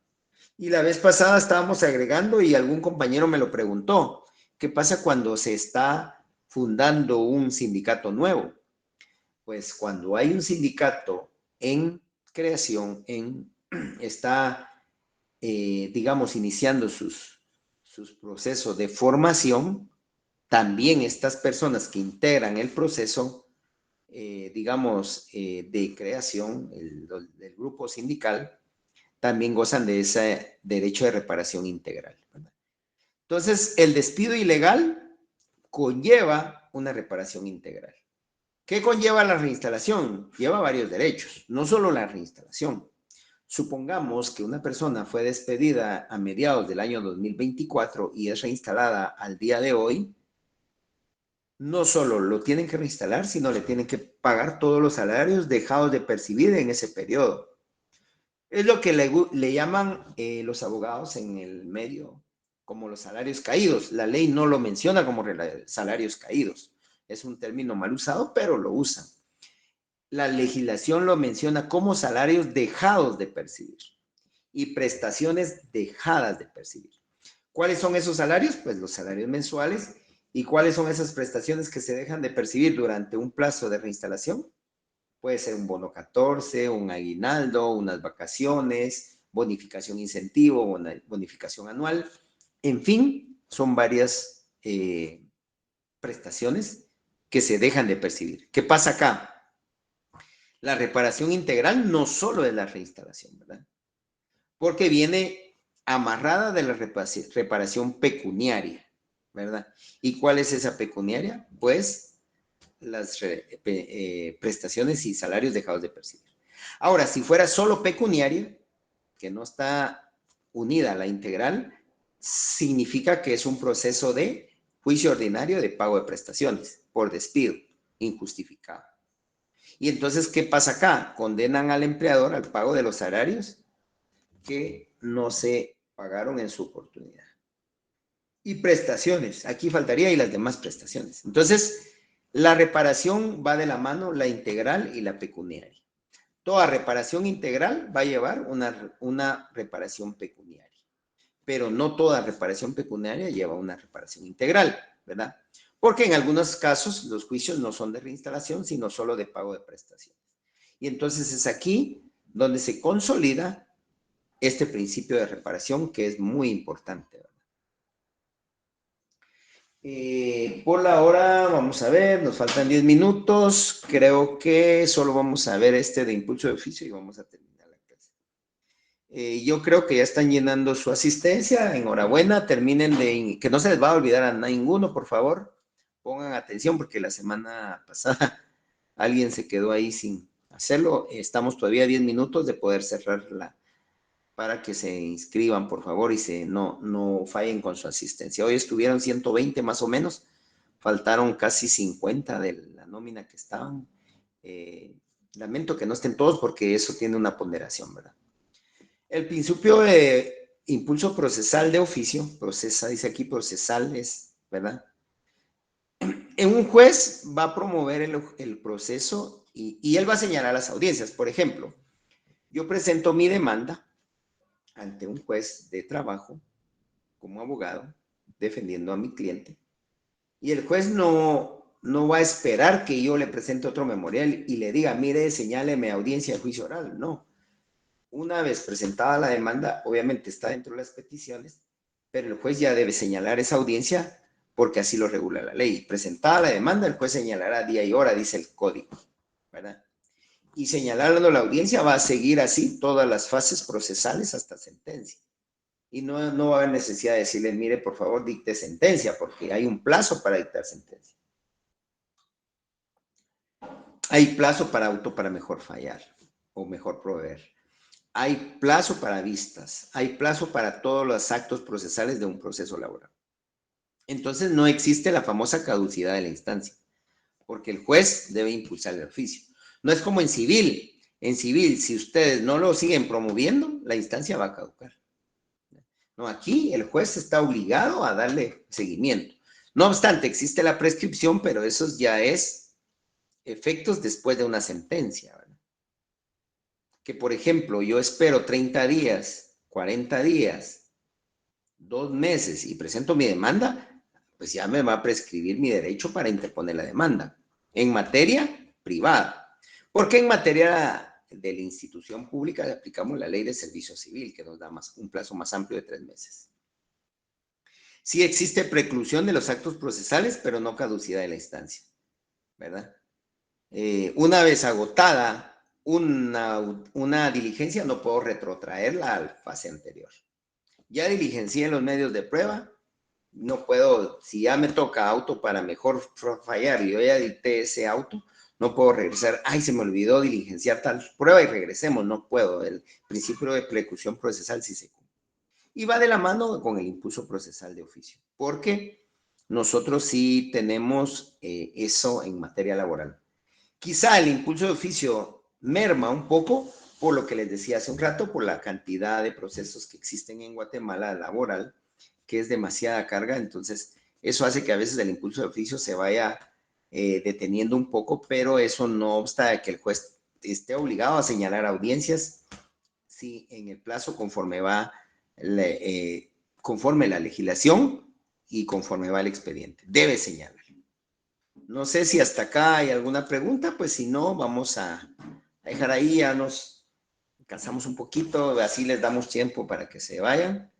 Y la vez pasada estábamos agregando y algún compañero me lo preguntó, ¿qué pasa cuando se está fundando un sindicato nuevo? Pues cuando hay un sindicato en creación, está, digamos, iniciando sus procesos de formación, también estas personas que integran el proceso, digamos, de creación del grupo sindical, también gozan de ese derecho de reparación integral, ¿verdad? Entonces, el despido ilegal conlleva una reparación integral. ¿Qué conlleva la reinstalación? Lleva varios derechos, no solo la reinstalación. Supongamos que una persona fue despedida a mediados del año 2024 y es reinstalada al día de hoy, no solo lo tienen que reinstalar, sino le tienen que pagar todos los salarios dejados de percibir en ese periodo. Es lo que le llaman los abogados en el medio como los salarios caídos. La ley no lo menciona como salarios caídos. Es un término mal usado, pero lo usan. La legislación lo menciona como salarios dejados de percibir y prestaciones dejadas de percibir. ¿Cuáles son esos salarios? Pues los salarios mensuales. ¿Y cuáles son esas prestaciones que se dejan de percibir durante un plazo de reinstalación? Puede ser un bono 14, un aguinaldo, unas vacaciones, bonificación incentivo, una bonificación anual. En fin, son varias prestaciones que se dejan de percibir. ¿Qué pasa acá? La reparación integral no solo es la reinstalación, ¿verdad? Porque viene amarrada de la reparación pecuniaria, ¿verdad? ¿Y cuál es esa pecuniaria? Pues las prestaciones y salarios dejados de percibir. Ahora, si fuera solo pecuniaria, que no está unida a la integral, significa que es un proceso de juicio ordinario de pago de prestaciones por despido injustificado. Y entonces, ¿qué pasa acá? Condenan al empleador al pago de los salarios que no se pagaron en su oportunidad. Y prestaciones, aquí faltaría y las demás prestaciones. Entonces, la reparación va de la mano, la integral y la pecuniaria. Toda reparación integral va a llevar una reparación pecuniaria, pero no toda reparación pecuniaria lleva una reparación integral, ¿verdad? Porque en algunos casos los juicios no son de reinstalación, sino solo de pago de prestaciones. Y entonces es aquí donde se consolida este principio de reparación que es muy importante, ¿verdad? Por la hora, vamos a ver, nos faltan 10 minutos. Creo que solo vamos a ver este de impulso de oficio y vamos a terminar la clase. Yo creo que ya están llenando su asistencia. Enhorabuena, terminen que no se les va a olvidar a ninguno, por favor. Pongan atención porque la semana pasada alguien se quedó ahí sin hacerlo. Estamos todavía a 10 minutos de poder cerrarla para que se inscriban, por favor, y no fallen con su asistencia. Hoy estuvieron 120 más o menos, faltaron casi 50 de la nómina que estaban. Lamento que no estén todos porque eso tiene una ponderación, ¿verdad? El principio de impulso procesal de oficio, dice aquí procesal, ¿verdad? En un juez va a promover el proceso y él va a señalar las audiencias. Por ejemplo, yo presento mi demanda ante un juez de trabajo como abogado defendiendo a mi cliente y el juez no va a esperar que yo le presente otro memorial y le diga, mire, señáleme audiencia de juicio oral. No. Una vez presentada la demanda, obviamente está dentro de las peticiones, pero el juez ya debe señalar esa audiencia porque así lo regula la ley. Presentada la demanda, el juez señalará día y hora, dice el código, ¿verdad? Y señalando la audiencia va a seguir así todas las fases procesales hasta sentencia. Y no va a haber necesidad de decirle, mire, por favor, dicte sentencia, porque hay un plazo para dictar sentencia. Hay plazo para auto para mejor fallar. o mejor proveer. Hay plazo para vistas, hay plazo para todos los actos procesales de un proceso laboral. Entonces no existe la famosa caducidad de la instancia, porque el juez debe impulsar el oficio. No es como en civil. En civil, si ustedes no lo siguen promoviendo, la instancia va a caducar. No, aquí el juez está obligado a darle seguimiento. No obstante, existe la prescripción, pero eso ya es efectos después de una sentencia, ¿verdad? Que, por ejemplo, yo espero 30 días, 40 días, 2 meses y presento mi demanda, pues ya me va a prescribir mi derecho para interponer la demanda en materia privada. Porque en materia de la institución pública aplicamos la ley de servicio civil, que nos da un plazo más amplio de 3 meses. Sí existe preclusión de los actos procesales, pero no caducidad de la instancia, ¿verdad? Una vez agotada una diligencia, no puedo retrotraerla a la fase anterior. Ya diligencié los medios de prueba, no puedo, si ya me toca auto para mejor fallar y yo ya dicté ese auto, no puedo regresar, ay, se me olvidó diligenciar tal prueba y regresemos, no puedo. El principio de preclusión procesal sí se cumple. Y va de la mano con el impulso procesal de oficio, porque nosotros sí tenemos eso en materia laboral. Quizá el impulso de oficio merma un poco por lo que les decía hace un rato, por la cantidad de procesos que existen en Guatemala laboral, que es demasiada carga, entonces eso hace que a veces el impulso de oficio se vaya deteniendo un poco, pero eso no obsta que el juez esté obligado a señalar audiencias si en el plazo conforme va conforme la legislación y conforme va el expediente. Debe señalar. No sé si hasta acá hay alguna pregunta, pues si no, vamos a dejar ahí, ya nos cansamos un poquito, así les damos tiempo para que se vayan,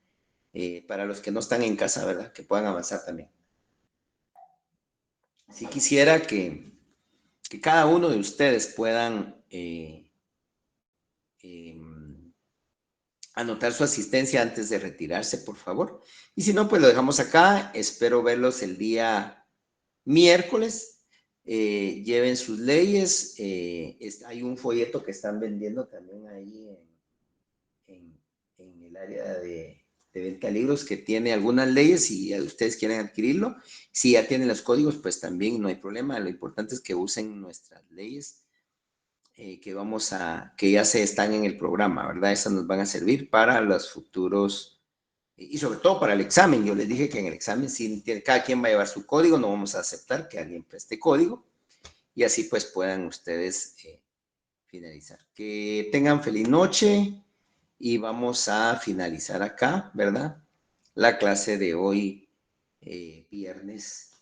para los que no están en casa, ¿verdad? Que puedan avanzar también. Sí quisiera que cada uno de ustedes puedan anotar su asistencia antes de retirarse, por favor. Y si no, pues lo dejamos acá. Espero verlos el día miércoles. Lleven sus leyes. Hay un folleto que están vendiendo también ahí en el área de venta de libros que tiene algunas leyes. Si ustedes quieren adquirirlo, si ya tienen los códigos, pues también no hay problema. Lo importante es que usen nuestras leyes. Que ya se están en el programa, ¿verdad? Esas nos van a servir para los futuros y sobre todo para el examen. Yo les dije que en el examen cada quien va a llevar su código, no vamos a aceptar que alguien preste código y así pues puedan ustedes finalizar. Que tengan feliz noche y vamos a finalizar acá, ¿verdad? La clase de hoy, viernes.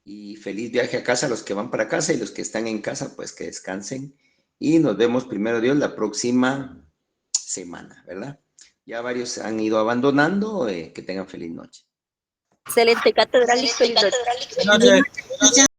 Y feliz viaje a casa a los que van para casa y los que están en casa, pues que descansen. Y nos vemos, primero Dios, la próxima semana, ¿verdad? Ya varios han ido abandonando. Que tengan feliz noche. Excelente, catedral. Feliz noche. Buenas noches.